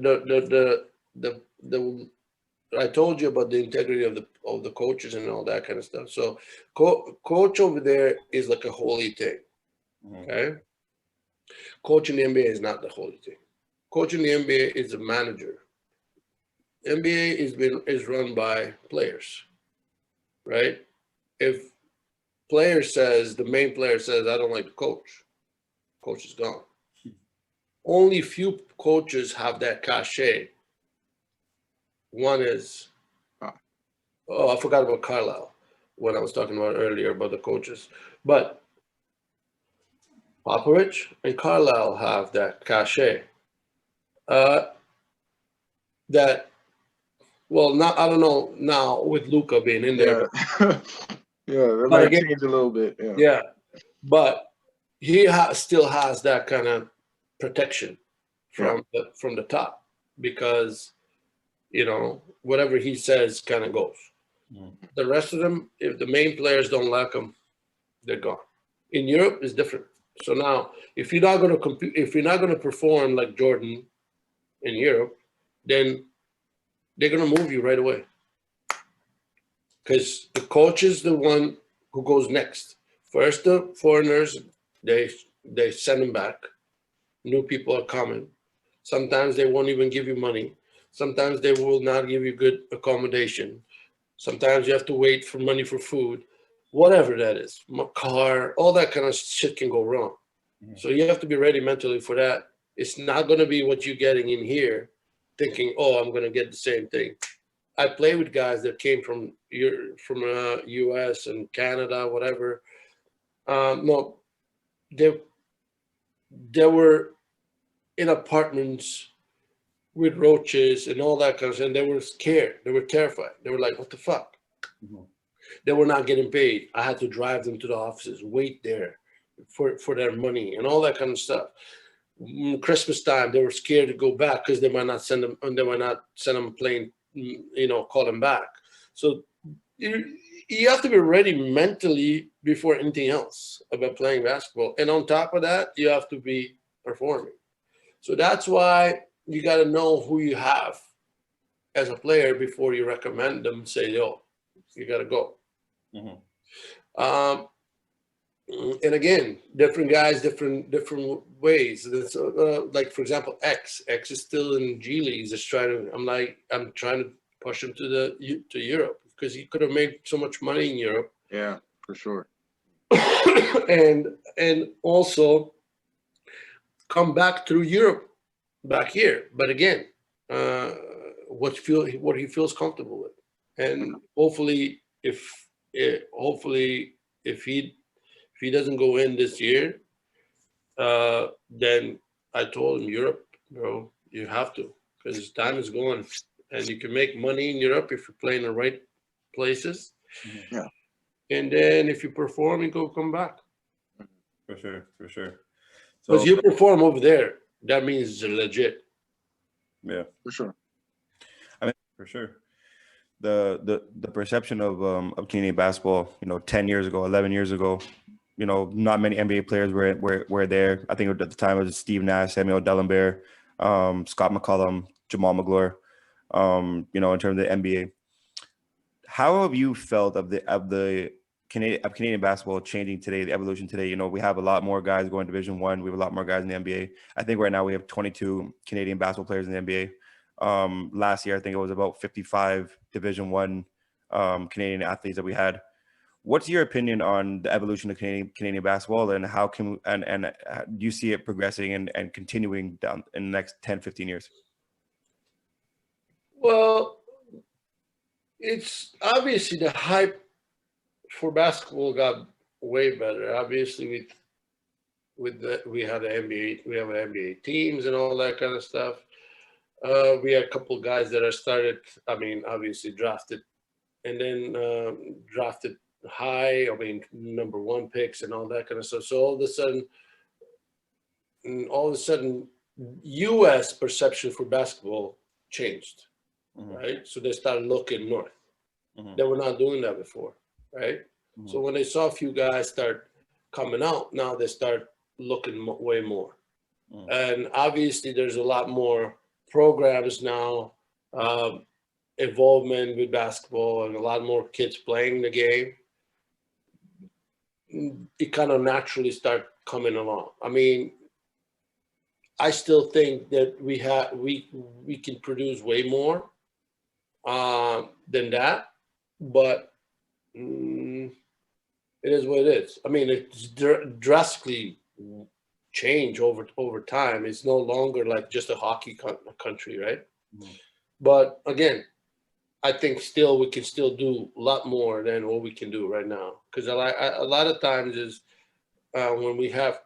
I told you about the integrity of the coaches and all that kind of stuff. So coach over there is like a holy thing. Okay. Coach in the NBA is not the holy thing. Coach in the NBA is a manager. NBA is run by players, right? If the main player says, I don't like the coach is gone. Only few coaches have that cachet. One is, I forgot about Carlisle when I was talking about earlier about the coaches. But Popovich and Carlisle have that cachet. I don't know now with Luka being in there. Yeah, that might change a little bit. Yeah, but he still has that kind of protection from the top because whatever he says kind of goes. The rest of them, if the main players don't like him, they're gone. In Europe, it's different. So now, if you're not going to compete, if you're not going to perform like Jordan in Europe, then they're going to move you right away. Because the coach is the one who goes next. First, the foreigners, they send them back. New people are coming. Sometimes they won't even give you money. Sometimes they will not give you good accommodation. Sometimes you have to wait for money for food. Whatever that is, car, all that kind of shit can go wrong. So you have to be ready mentally for that. It's not going to be what you're getting in here, thinking, "Oh, I'm going to get the same thing." I play with guys that came from U.S. and Canada, whatever. No, they were in apartments with roaches and all that kind of stuff. And they were scared. They were terrified. They were like, "What the fuck?" They were not getting paid. I had to drive them to the offices, wait there for their money and all that kind of stuff. Christmas time, they were scared to go back because they might not send them a plane, call them back. So you have to be ready mentally before anything else about playing basketball. And on top of that, you have to be performing. So that's why you got to know who you have as a player before you recommend them. Say, yo, you got to go. Mm-hmm. And again, different guys, different ways. Like for example, X is still in G League. Just I'm trying to push him to Europe because he could have made so much money in Europe. Yeah, for sure. and also come back through Europe, back here. But again, what he feels comfortable with, and hopefully if he doesn't go in this year, then I told him, Europe, bro, you have to, because time is going, and you can make money in Europe if you play in the right places. Yeah. And then if you perform, you come back. For sure. Because you perform over there, that means you're legit. Yeah, for sure. I mean, for sure. The perception of Canadian basketball, 10 years ago, 11 years ago, not many NBA players were there. I think at the time it was Steve Nash, Samuel Dellenberg, Scott McCollum, Jamal McGlure, in terms of the NBA. How have you felt of the Canadian basketball changing today, the evolution today? We have a lot more guys going Division I. We have a lot more guys in the NBA. I think right now we have 22 Canadian basketball players in the NBA. Last year, I think it was about 55 Division I Canadian athletes that we had. What's your opinion on the evolution of Canadian basketball, and how do you see it progressing and continuing down in the next 10, 15 years? Well, it's obviously the hype for basketball got way better. Obviously, we had the NBA, we have NBA teams and all that kind of stuff. We had a couple of guys that are started. I mean, obviously drafted, and then drafted high. I mean, number 1 picks and all that kind of stuff. So all of a sudden, U.S. perception for basketball changed, right? So they started looking north. They were not doing that before, right? So when they saw a few guys start coming out, now they start looking way more. And obviously, there's a lot more programs now, involvement with basketball, and a lot more kids playing the game. It kind of naturally start coming along. I mean, I still think that we can produce way more than that, but it is what it is. I mean, it's drastically change over time. It's no longer like just a hockey country, right? But again, I think still we can still do a lot more than what we can do right now. Because a lot of times is when we have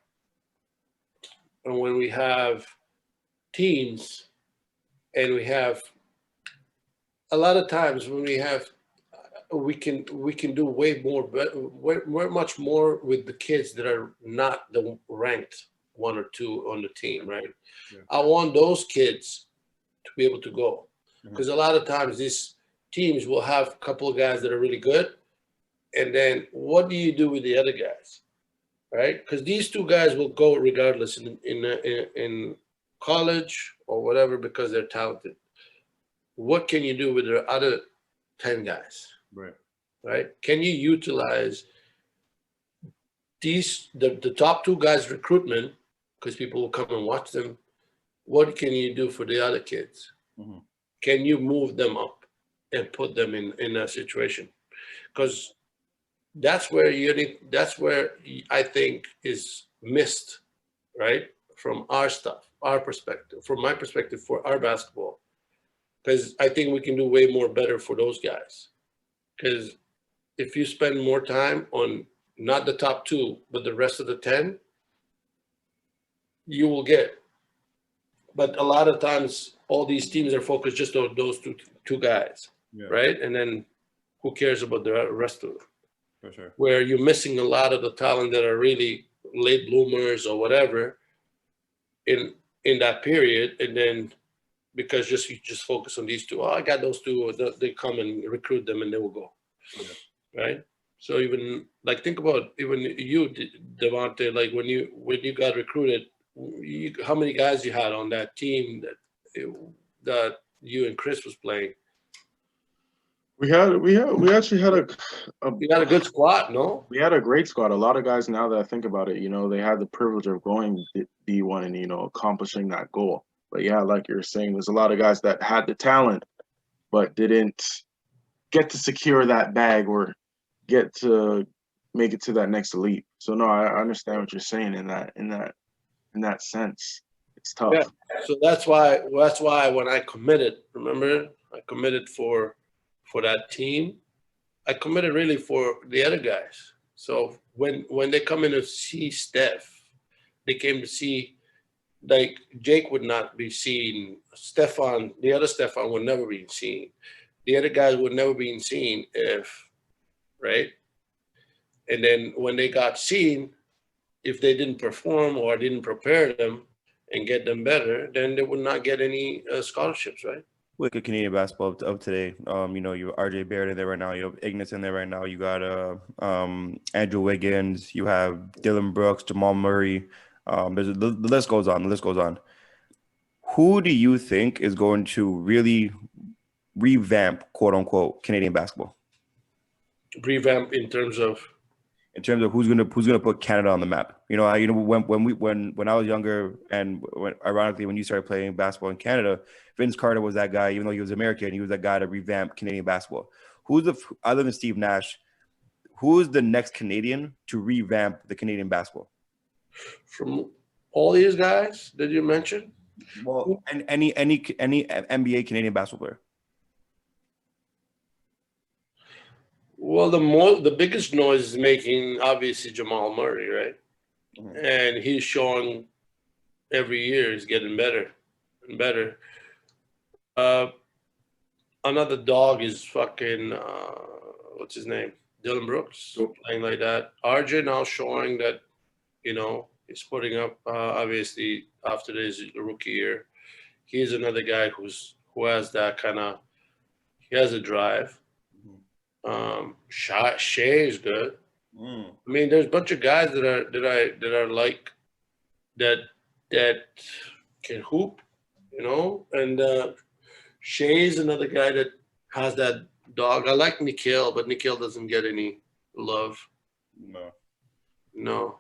teams, and we have a lot of times when we can do way much more with the kids that are not the ranked 1 or 2 on the team, right? Yeah. I want those kids to be able to go, because a lot of times these teams will have a couple of guys that are really good, and then what do you do with the other guys, right? Because these 2 guys will go regardless in college or whatever, because they're talented. What can you do with the other 10 guys? Right? Can you utilize the top 2 guys' recruitment, because people will come and watch them? What can you do for the other kids? Can you move them up and put them in a situation? Because that's where I think is missed, right? From our perspective, from my perspective, for our basketball. Because I think we can do way more better for those guys. Because if you spend more time on not the top 2, but the rest of the 10, you will get. But a lot of times, all these teams are focused just on those two guys, right? And then who cares about the rest of it? For sure. Where you're missing a lot of the talent that are really late bloomers or whatever in that period, and then because you just focus on these two. Oh, I got those two. They come and recruit them, and they will go. Yeah. Right. So even like think about even you, Devontae. Like when you got recruited, how many guys you had on that team that you and Chris was playing? We actually had You got a good squad, no? we had a great squad. A lot of guys, now that I think about it, they had the privilege of going D1 and accomplishing that goal. But yeah, like you're saying, there's a lot of guys that had the talent but didn't get to secure that bag or get to make it to that next elite. So no, I understand what you're saying in that sense. It's tough. Yeah. So that's why when I committed, remember, I committed for that team. I committed really for the other guys. So when they come in to see Steph, they came to see, like Jake would not be seen. Stefan, the other Stefan would never be seen. The other guys would never be seen right? And then when they got seen, if they didn't perform or didn't prepare them and get them better, then they would not get any scholarships, right? Look at Canadian basketball of today. You have RJ Barrett in there right now. You have Ignis in there right now. You got Andrew Wiggins. You have Dylan Brooks, Jamal Murray. The list goes on. The list goes on. Who do you think is going to really revamp, quote unquote, Canadian basketball? Revamp in terms of who's gonna put Canada on the map. When I was younger, and ironically when you started playing basketball in Canada, Vince Carter was that guy. Even though he was American, he was that guy to revamp Canadian basketball. Other than Steve Nash, who is the next Canadian to revamp the Canadian basketball? From all these guys that you mentioned? Well, and any NBA Canadian basketball player. Well, the biggest noise is making obviously Jamal Murray, right? Mm-hmm. And he's showing every year he's getting better and better. Another dog is fucking what's his name? Dylan Brooks, playing like that. RJ now showing that he's putting up obviously after his rookie year. He's another guy who has that kind of, he has a drive. Shea is good. I mean, there's a bunch of guys that are like that can hoop, and Shea is another guy that has that dog. I like Nikhil, but Nikhil doesn't get any love. No.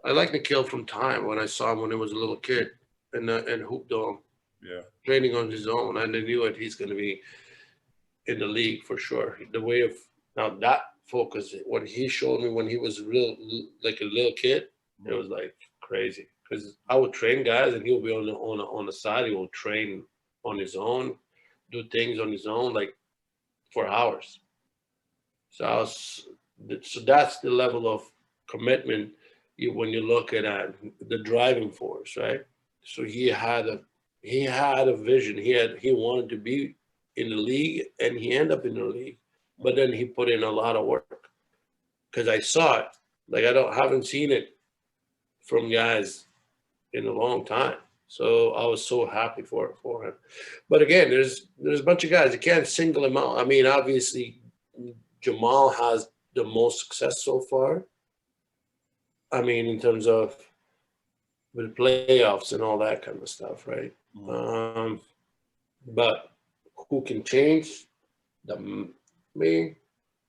I like Nikhil from time when I saw him when he was a little kid and hooped on. Yeah. Training on his own, and I knew it. He's going to be in the league for sure. The way of now that focus, what he showed me when he was like a little kid, it was like crazy. Because I would train guys, and he would be on the side. He will train on his own, do things on his own, like for hours. So that's the level of commitment when you look at the driving force, right? So he had a vision. He wanted to be in the league, and he ended up in the league. But then he put in a lot of work because I saw it. Like haven't seen it from guys in a long time. So I was so happy for him. But again, there's a bunch of guys. You can't single him out. I mean, obviously, Jamal has the most success so far. I mean, in terms of with playoffs and all that kind of stuff, right? Mm-hmm. But who can change? I mean,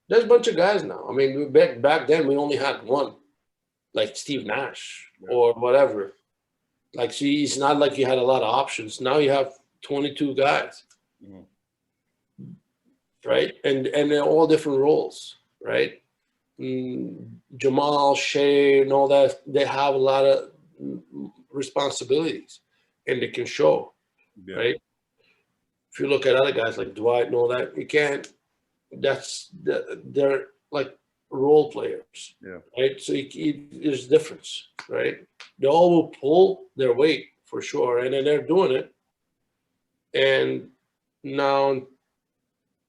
there's a bunch of guys now. I mean, back then we only had one, like Steve Nash or whatever. Like, see, it's not like you had a lot of options. Now you have 22 guys, right? And they're all different roles, right? Jamal, Shea, and all that, they have a lot of responsibilities, and they can show, right? If you look at other guys like Dwight and all that, you can't. They're like role players, right? So there's difference, right? They all will pull their weight for sure, and then they're doing it. And now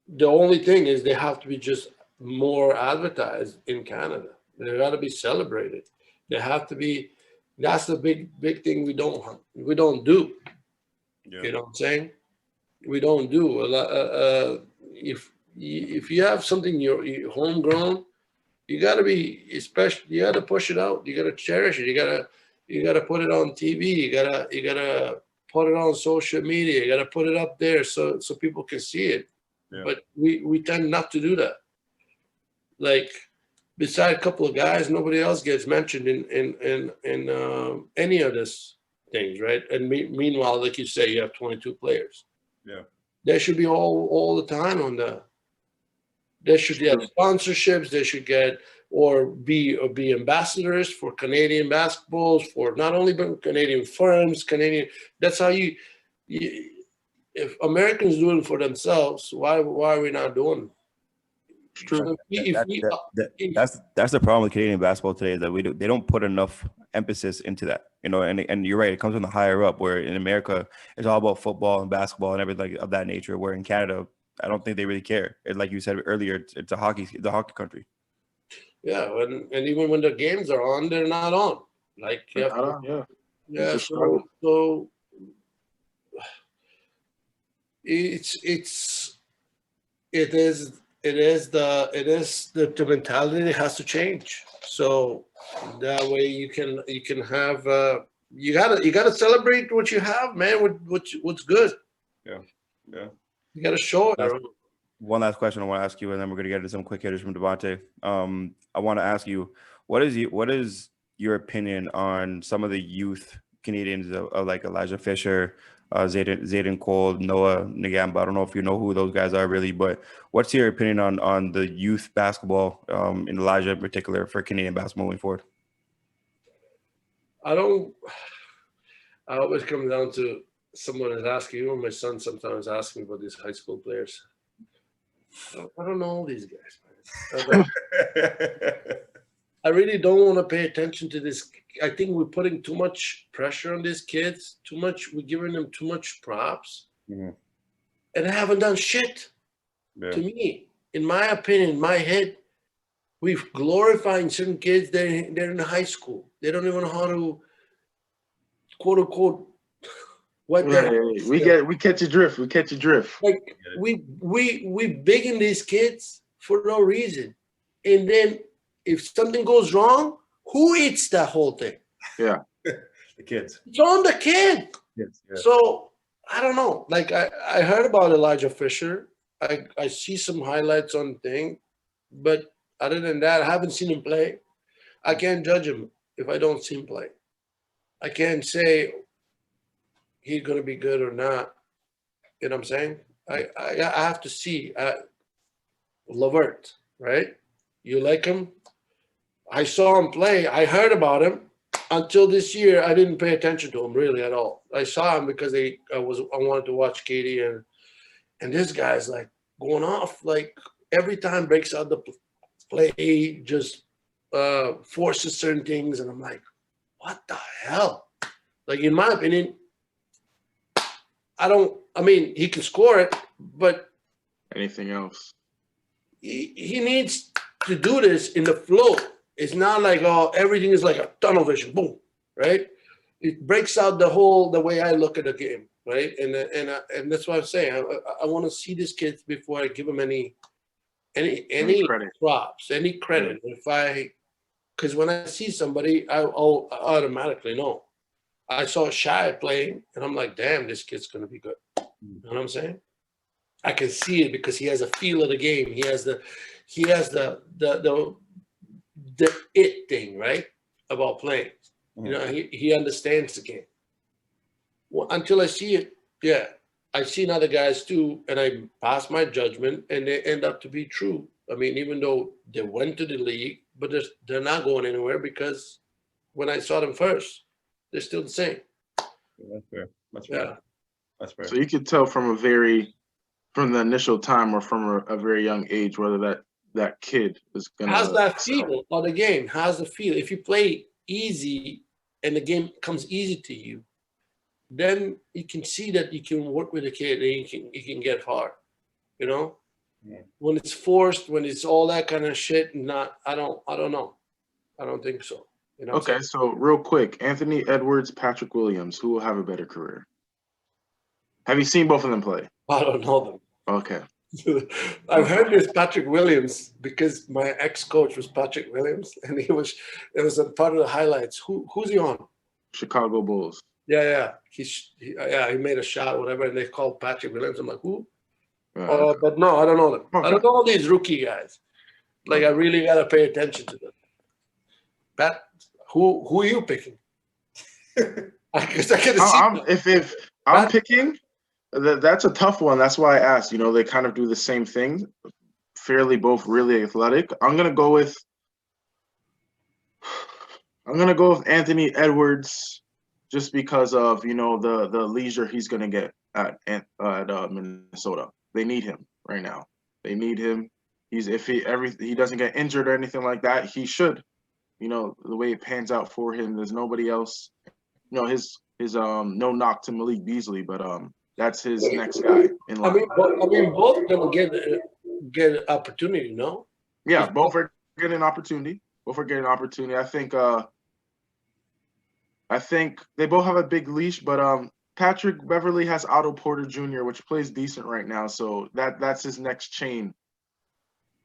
The only thing is they have to be just more advertised in Canada. They got to be celebrated. They have to be. That's the big thing we don't do. Yeah. You know what I'm saying? We don't do a lot. If you have something you're homegrown, you got to be especially. You got to push it out. You got to cherish it. You gotta put it on TV. You gotta put it on social media. You gotta put it up there so people can see it. Yeah. But we tend not to do that. Like, beside a couple of guys, nobody else gets mentioned in any of this things, right? And meanwhile, like you say, you have 22 players. Yeah. They should be all the time on the. They should get sponsorships. They should get or be ambassadors for Canadian basketballs, for not only Canadian firms, Canadian. That's how you if Americans do it for themselves, why are we not doing it? True. That's the problem with Canadian basketball today, is that they don't put enough emphasis into that, you know. And you're right, it comes from the higher up. Where in America, it's all about football and basketball and everything of that nature. Where in Canada, I don't think they really care. Like you said earlier, it's a hockey country. Yeah, and even when the games are on, they're not on. Like you have to, yeah. So it is the mentality has to change. So that way you can have you gotta celebrate what you have, man. What's good. Yeah. You gotta show it. One last question I want to ask you, and then we're gonna get into some quick hitters from Devontae. I want to ask you, what is your opinion on some of the youth Canadians of like Elijah Fisher, Zayden Cole, Noah Nagamba? I don't know if you know who those guys are really, but what's your opinion on the youth basketball, in Elijah in particular, for Canadian basketball moving forward? I always come down to someone is asking you, or my son sometimes asks me about these high school players. I don't know all these guys, man. I really don't want to pay attention to this. I think we're putting too much pressure on these kids. We're giving them too much props, and they haven't done shit. Yeah. To me, in my opinion, in my head, we've glorifying certain kids. They're in high school. They don't even know how to, quote unquote, what we catch your drift. We catch your drift. Like we bigging these kids for no reason, and then if something goes wrong, who eats that whole thing? Yeah, the kids. It's on the kid. Yes, yeah. So I don't know. Like I heard about Elijah Fisher. I see some highlights on the thing, but other than that, I haven't seen him play. I can't judge him if I don't see him play. I can't say he's going to be good or not. You know what I'm saying? I have to see. Levert, right? You like him? I saw him play. I heard about him. Until this year, I didn't pay attention to him really at all. I saw him because I wanted to watch Katie, and this guy's like going off. Like every time breaks out the play, just forces certain things, and I'm like, what the hell? Like in my opinion, I mean, he can score it, but anything else? He needs to do this in the flow. It's not like, oh, everything is like a tunnel vision, boom, right? It breaks out the way I look at the game, right? And that's what I'm saying. I want to see these kids before I give them any credit. props, any credit. Because when I see somebody, I'll automatically know. I saw Shy playing, and I'm like, damn, this kid's gonna be good. You know what I'm saying? I can see it because he has a feel of the game. He has the it thing, right? About playing. You know, he understands the game. Well, until I see it, yeah. I've seen other guys too, and I pass my judgment, and they end up to be true. I mean, even though they went to the league, but they're not going anywhere because when I saw them first, they're still the same. That's fair. That's fair. Yeah. That's fair. So you could tell from the initial time or from a very young age whether that kid is gonna. How's that feel on the game? How's the feel? If you play easy and the game comes easy to you, then you can see that you can work with a kid and you can get far, you know. when it's forced, when it's all that kind of shit, I don't know. I don't think so. You know what I'm Okay, so real quick, Anthony Edwards, Patrick Williams, who will have a better career? Have you seen both of them play? saying? I don't know them. Okay. I've heard there's Patrick Williams because my ex-coach was Patrick Williams, and it was a part of the highlights. Who's he on? Chicago Bulls. Yeah. He made a shot, whatever, and they called Patrick Williams. I'm like, who? Okay. But no, I don't know them. Okay. I don't know all these rookie guys. Like, I really gotta pay attention to them. Pat, who are you picking? Because I gotta see. If I'm picking, that's a tough one. That's why I asked. You know, they kind of do the same thing. Fairly both really athletic. I'm gonna go with Anthony Edwards, just because of the leisure he's gonna get at Minnesota. They need him right now. They need him. If he doesn't get injured or anything like that, he should. The way it pans out for him, there's nobody else. His no knock to Malik Beasley, but that's his next guy in line. I mean, both of them will get an opportunity, no? Yeah, both are getting an opportunity. I think they both have a big leash, but Patrick Beverly has Otto Porter Jr., which plays decent right now, so that's his next chain.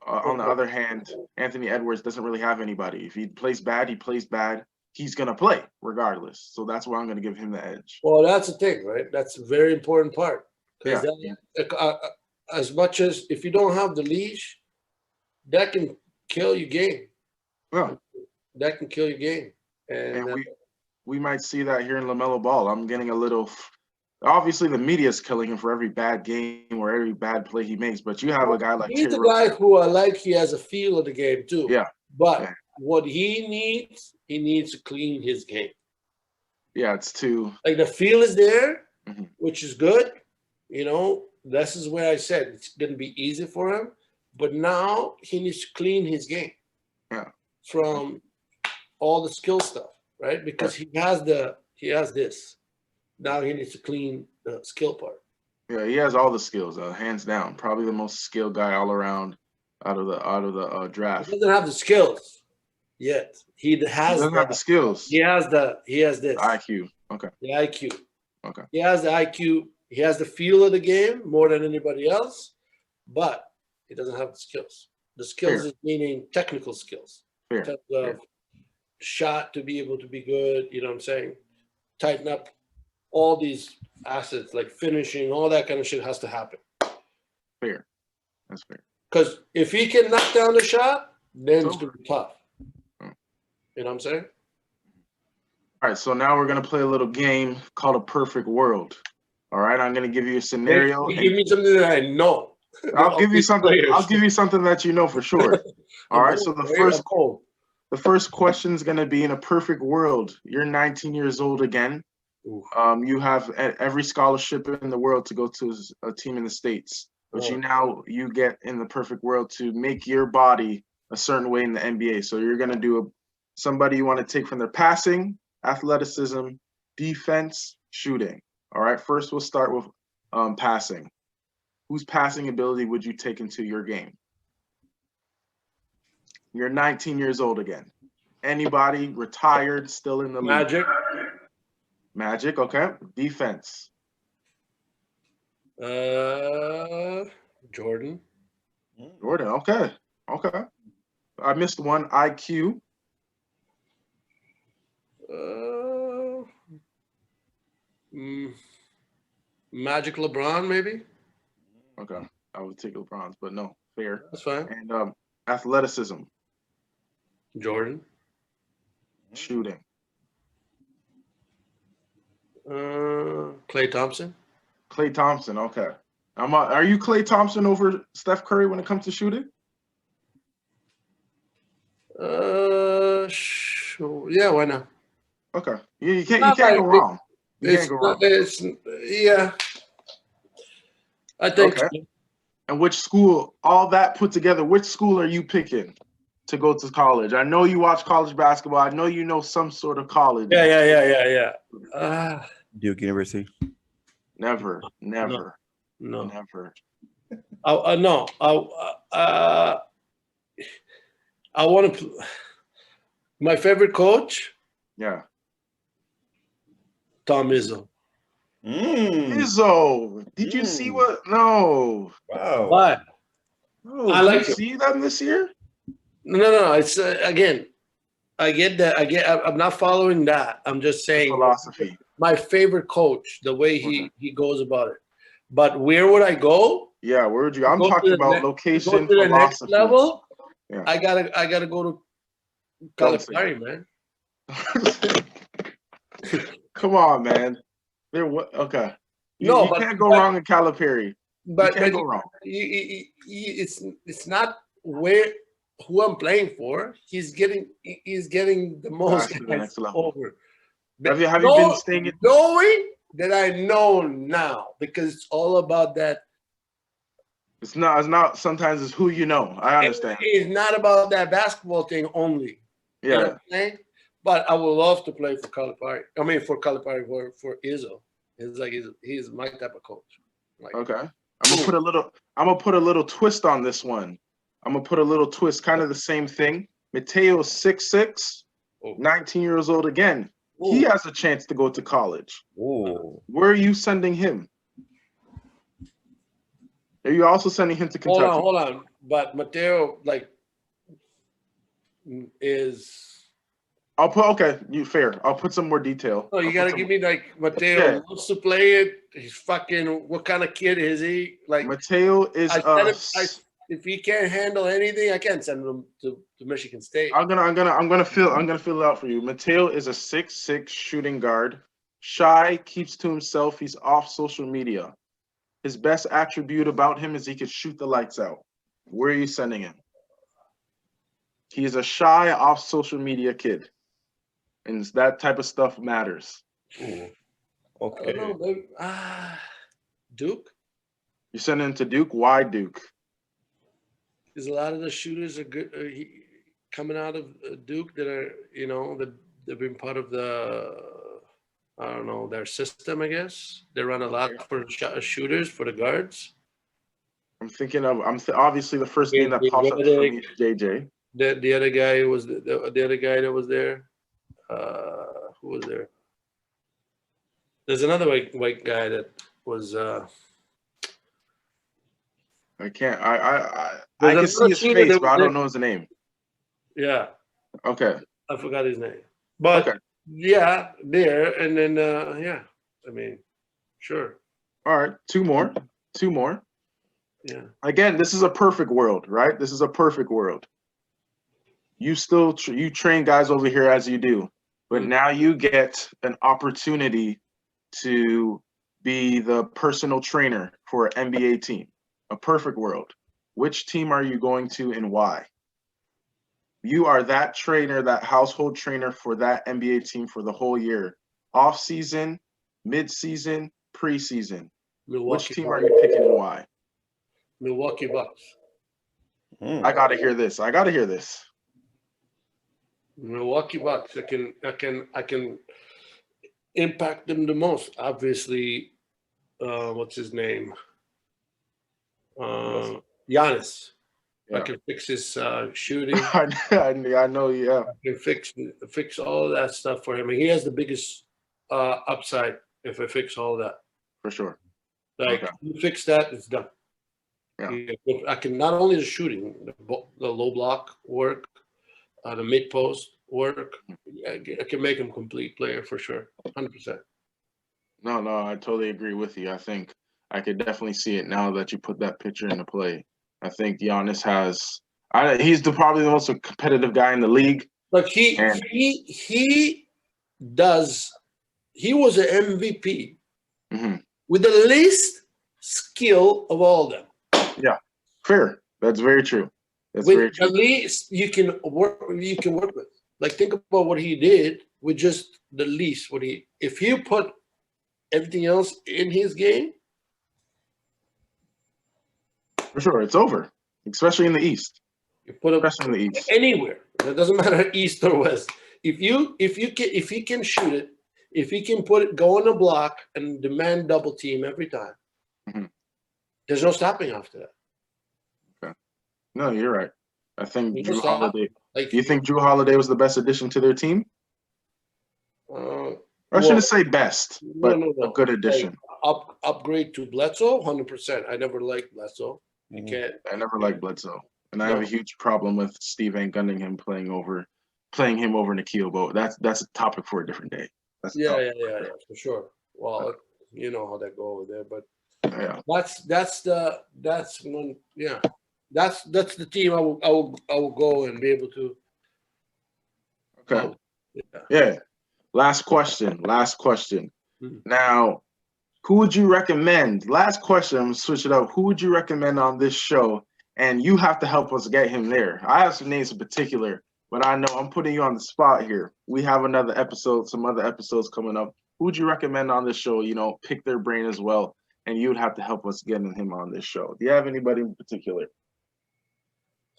On the other hand, Anthony Edwards doesn't really have anybody. If he plays bad, he plays bad. He's going to play regardless. So that's why I'm going to give him the edge. Well, that's the thing, right? That's a very important part. Yeah. As much as if you don't have the leash, that can kill your game. Yeah. That can kill your game. And we might see that here in LaMelo Ball. I'm getting a little – obviously, the media is killing him for every bad game or every bad play he makes. But you have a guy like – he's a guy who I like. He has a feel of the game too. Yeah. But what he needs to clean his game. Yeah, it's too – like the feel is there, mm-hmm. which is good. This is where I said it's going to be easy for him. But now he needs to clean his game. Yeah. From all the skill stuff, right? Because he has this. Now he needs to clean the skill part. Yeah, he has all the skills, hands down. Probably the most skilled guy all around out of the draft. He doesn't have the skills yet. He doesn't have the skills. He has this IQ. Okay. The IQ. Okay. He has the IQ. He has the feel of the game more than anybody else, but he doesn't have the skills. The skills is meaning technical skills. Fair. In terms of shot to be able to be good. You know what I'm saying? Tighten up. All these assets like finishing, all that kind of shit has to happen. Fair. That's fair. Because if he can knock down the shot, then it's going to be tough. You know what I'm saying? All right, so now we're going to play a little game called A Perfect World. All right, I'm going to give you a scenario. Give me something that I know. I'll give you something. I'll give you something that you know for sure. All right, so the first question is going to be in a perfect world. You're 19 years old again. You have every scholarship in the world to go to a team in the States, but you get in the perfect world to make your body a certain way in the NBA. So you're going to do somebody you want to take from their passing, athleticism, defense, shooting. All right, first we'll start with passing. Whose passing ability would you take into your game? You're 19 years old again. Anybody retired, still in the league? Magic, okay. Defense. Jordan, okay. I missed one. IQ. Magic LeBron, maybe? Okay. I would take LeBron's, but no. Fair. That's fine. And athleticism. Jordan. Shooting. Klay Thompson. Klay Thompson, okay. Are you Klay Thompson over Steph Curry when it comes to shooting? Sure. Yeah, why not? Okay. You can't go wrong. Yeah. I think. Okay. And which school, all that put together, which school are you picking to go to college? I know you watch college basketball. I know you know some sort of college. Yeah. Duke University. Never. No. Never. No. I want to. My favorite coach, Yeah. Tom Izzo. Izzo, did you see what? No. Wow. Why? No, I did like you him. see them this year? No. It's again. I get that. I'm not following that. I'm just saying Philosophy. my favorite coach, the way he goes about it. But where would I go? Yeah, where would you? I'm Go to talking the about ne- location, Go to the next philosophy. level. Yeah. I gotta go to Don't say Calipari, man. Come on, man. Okay. No, You can't go wrong in Calipari. but You can't go wrong. it's not who I'm playing for. He's getting the most To the guys next level. over. Have you been staying in? Knowing that I know now, because it's all about that. It's not. Sometimes it's who you know. I understand. It's not about that basketball thing only. Yeah. You know what I'm saying? But I would love to play for Calipari. I mean, for Calipari, for Izzo. It's like he's my type of coach. Like, Okay. I'm gonna put a little twist on this one. I'm gonna put a little twist, kind of the same thing. Mateo's 6'6", 19 years old again. He has a chance to go to college. Where are you sending him? Are you also sending him to Kentucky? Hold on. But Mateo, is. Fair. I'll put some more detail. Oh, you gotta give me Mateo wants to play it. He's fucking. What kind of kid is he? Like Mateo is. If he can't handle anything, I can't send him to Michigan State. I'm gonna fill it out for you. Mateo is a 6'6" shooting guard. Shy, keeps to himself. He's off social media. His best attribute about him is he could shoot the lights out. Where are you sending him? He is a shy, off social media kid. And that type of stuff matters. Okay. I don't know, Duke? You send him to Duke? Why Duke? Because a lot of the shooters are good. Coming out of Duke that are, they've been part of their system, I guess. They run a lot for shooters, for the guards. I'm thinking of, obviously the first name that pops up for me is JJ. The other guy was the other guy that was there. Who was there? There's another white guy that was. I can't. I can see his face, but I don't know his name. Yeah. Okay. I forgot his name. But yeah, there and then yeah. I mean, sure. All right, two more. Yeah. Again, this is a perfect world, right? This is a perfect world. You still you train guys over here as you do, but now you get an opportunity to be the personal trainer for an NBA team. A perfect world. Which team are you going to and why? You are that trainer, that household trainer for that NBA team for the whole year. Off season, mid-season, preseason. Which team are you picking and why? Milwaukee Bucks. I gotta hear this. Milwaukee Bucks. I can impact them the most. Obviously, what's his name? Giannis. Yeah. I can fix his shooting. I know. Yeah. I can fix all of that stuff for him. And he has the biggest upside if I fix all of that. For sure. You fix that, it's done. Yeah. I can not only the shooting, the low block work, the mid post work. I can make him a complete player for sure, 100%. No, I totally agree with you. I think I could definitely see it now that you put that picture into play. I think Giannis he's probably the most competitive guy in the league. Like he was an MVP with the least skill of all of them. Yeah, fair. That's very true. With the least you can work with. Like think about what he did with just the least. If you put everything else in his game, for sure, it's over. Especially in the East. You put him anywhere. It doesn't matter East or West. If he can shoot it, if he can go on the block and demand double team every time, There's no stopping after that. No, you're right. I think You Drew just stop. Holiday. Like, Do you think Drew Holiday was the best addition to their team? Or I shouldn't say best, but a good addition. Like, upgrade to Bledsoe, 100%. I never liked Bledsoe. You can't. I never liked Bledsoe, and I have a huge problem with Steve Van Gunningham playing him over Nikhil Bo. That's a topic for a different day. Yeah, for sure. Well, you know how that go over there, but yeah, that's one. Yeah, that's the team I will go and be able to. Okay. Yeah. Last question. Now, who would you recommend? Last question. I'm gonna switch it up. Who would you recommend on this show? And you have to help us get him there. I have some names in particular, but I know I'm putting you on the spot here. We have some other episodes coming up. Who would you recommend on this show? You know, pick their brain as well. And you would have to help us getting him on this show. Do you have anybody in particular?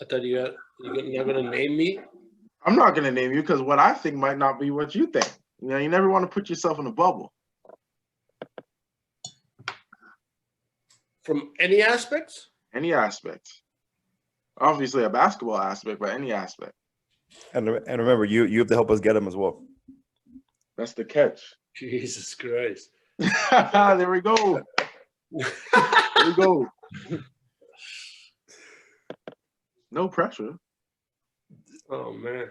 I thought you're not gonna name me. I'm not gonna name you because what I think might not be what you think. You know, you never want to put yourself in a bubble. From any aspects? Any aspect. Obviously a basketball aspect, but any aspect. And remember, you have to help us get him as well. That's the catch. Jesus Christ. There we go. There we go. No pressure. Oh man.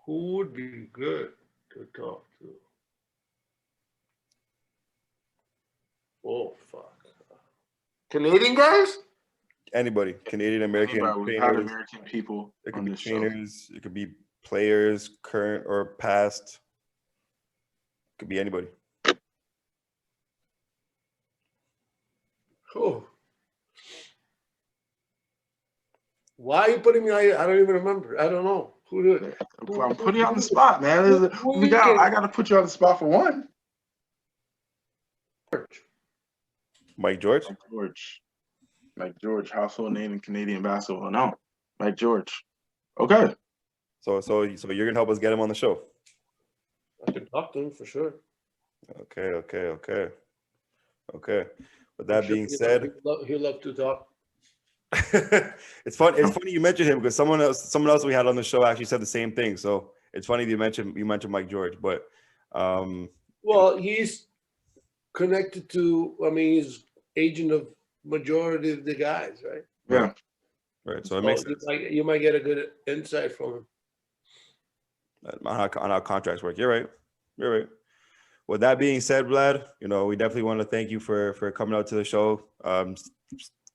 Who would be good to talk to? Oh fuck. Canadian guys? Anybody, Canadian, American, We've had American people. It could on be this trainers. It could be players, current or past. It could be anybody. Oh. Why are you putting me? I don't even remember. I don't know. Who did it? I'm putting you on the spot, man. I got to put you on the spot for one. Mike George. Mike George, household name in Canadian basketball. No, Mike George. Okay. So you're gonna help us get him on the show. I can talk to him for sure. Okay. With that being said, he'll love to talk. It's funny you mentioned him because someone else we had on the show actually said the same thing. So it's funny that you mentioned Mike George, but well, he's connected to. I mean, he's agent of majority of the guys, right? Yeah. Right. So it makes sense. You might get a good insight from him on how contracts work. You're right. With that being said, Vlad, we definitely want to thank you for coming out to the show,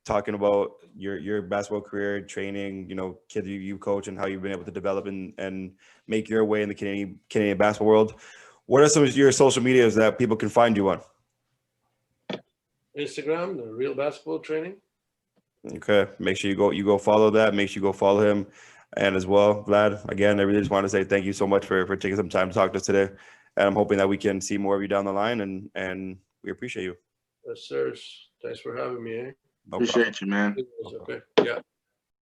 talking about your basketball career, training, kids you coach, and how you've been able to develop and make your way in the Canadian basketball world. What are some of your social medias that people can find you on? Instagram, the Real Basketball Training. Okay, make sure you go follow that. Make sure you go follow him, and as well, Vlad. Again, I really just want to say thank you so much for taking some time to talk to us today, and I'm hoping that we can see more of you down the line, and we appreciate you. Yes, sir. Thanks for having me. No Appreciate problem. You, man. Okay. Yeah.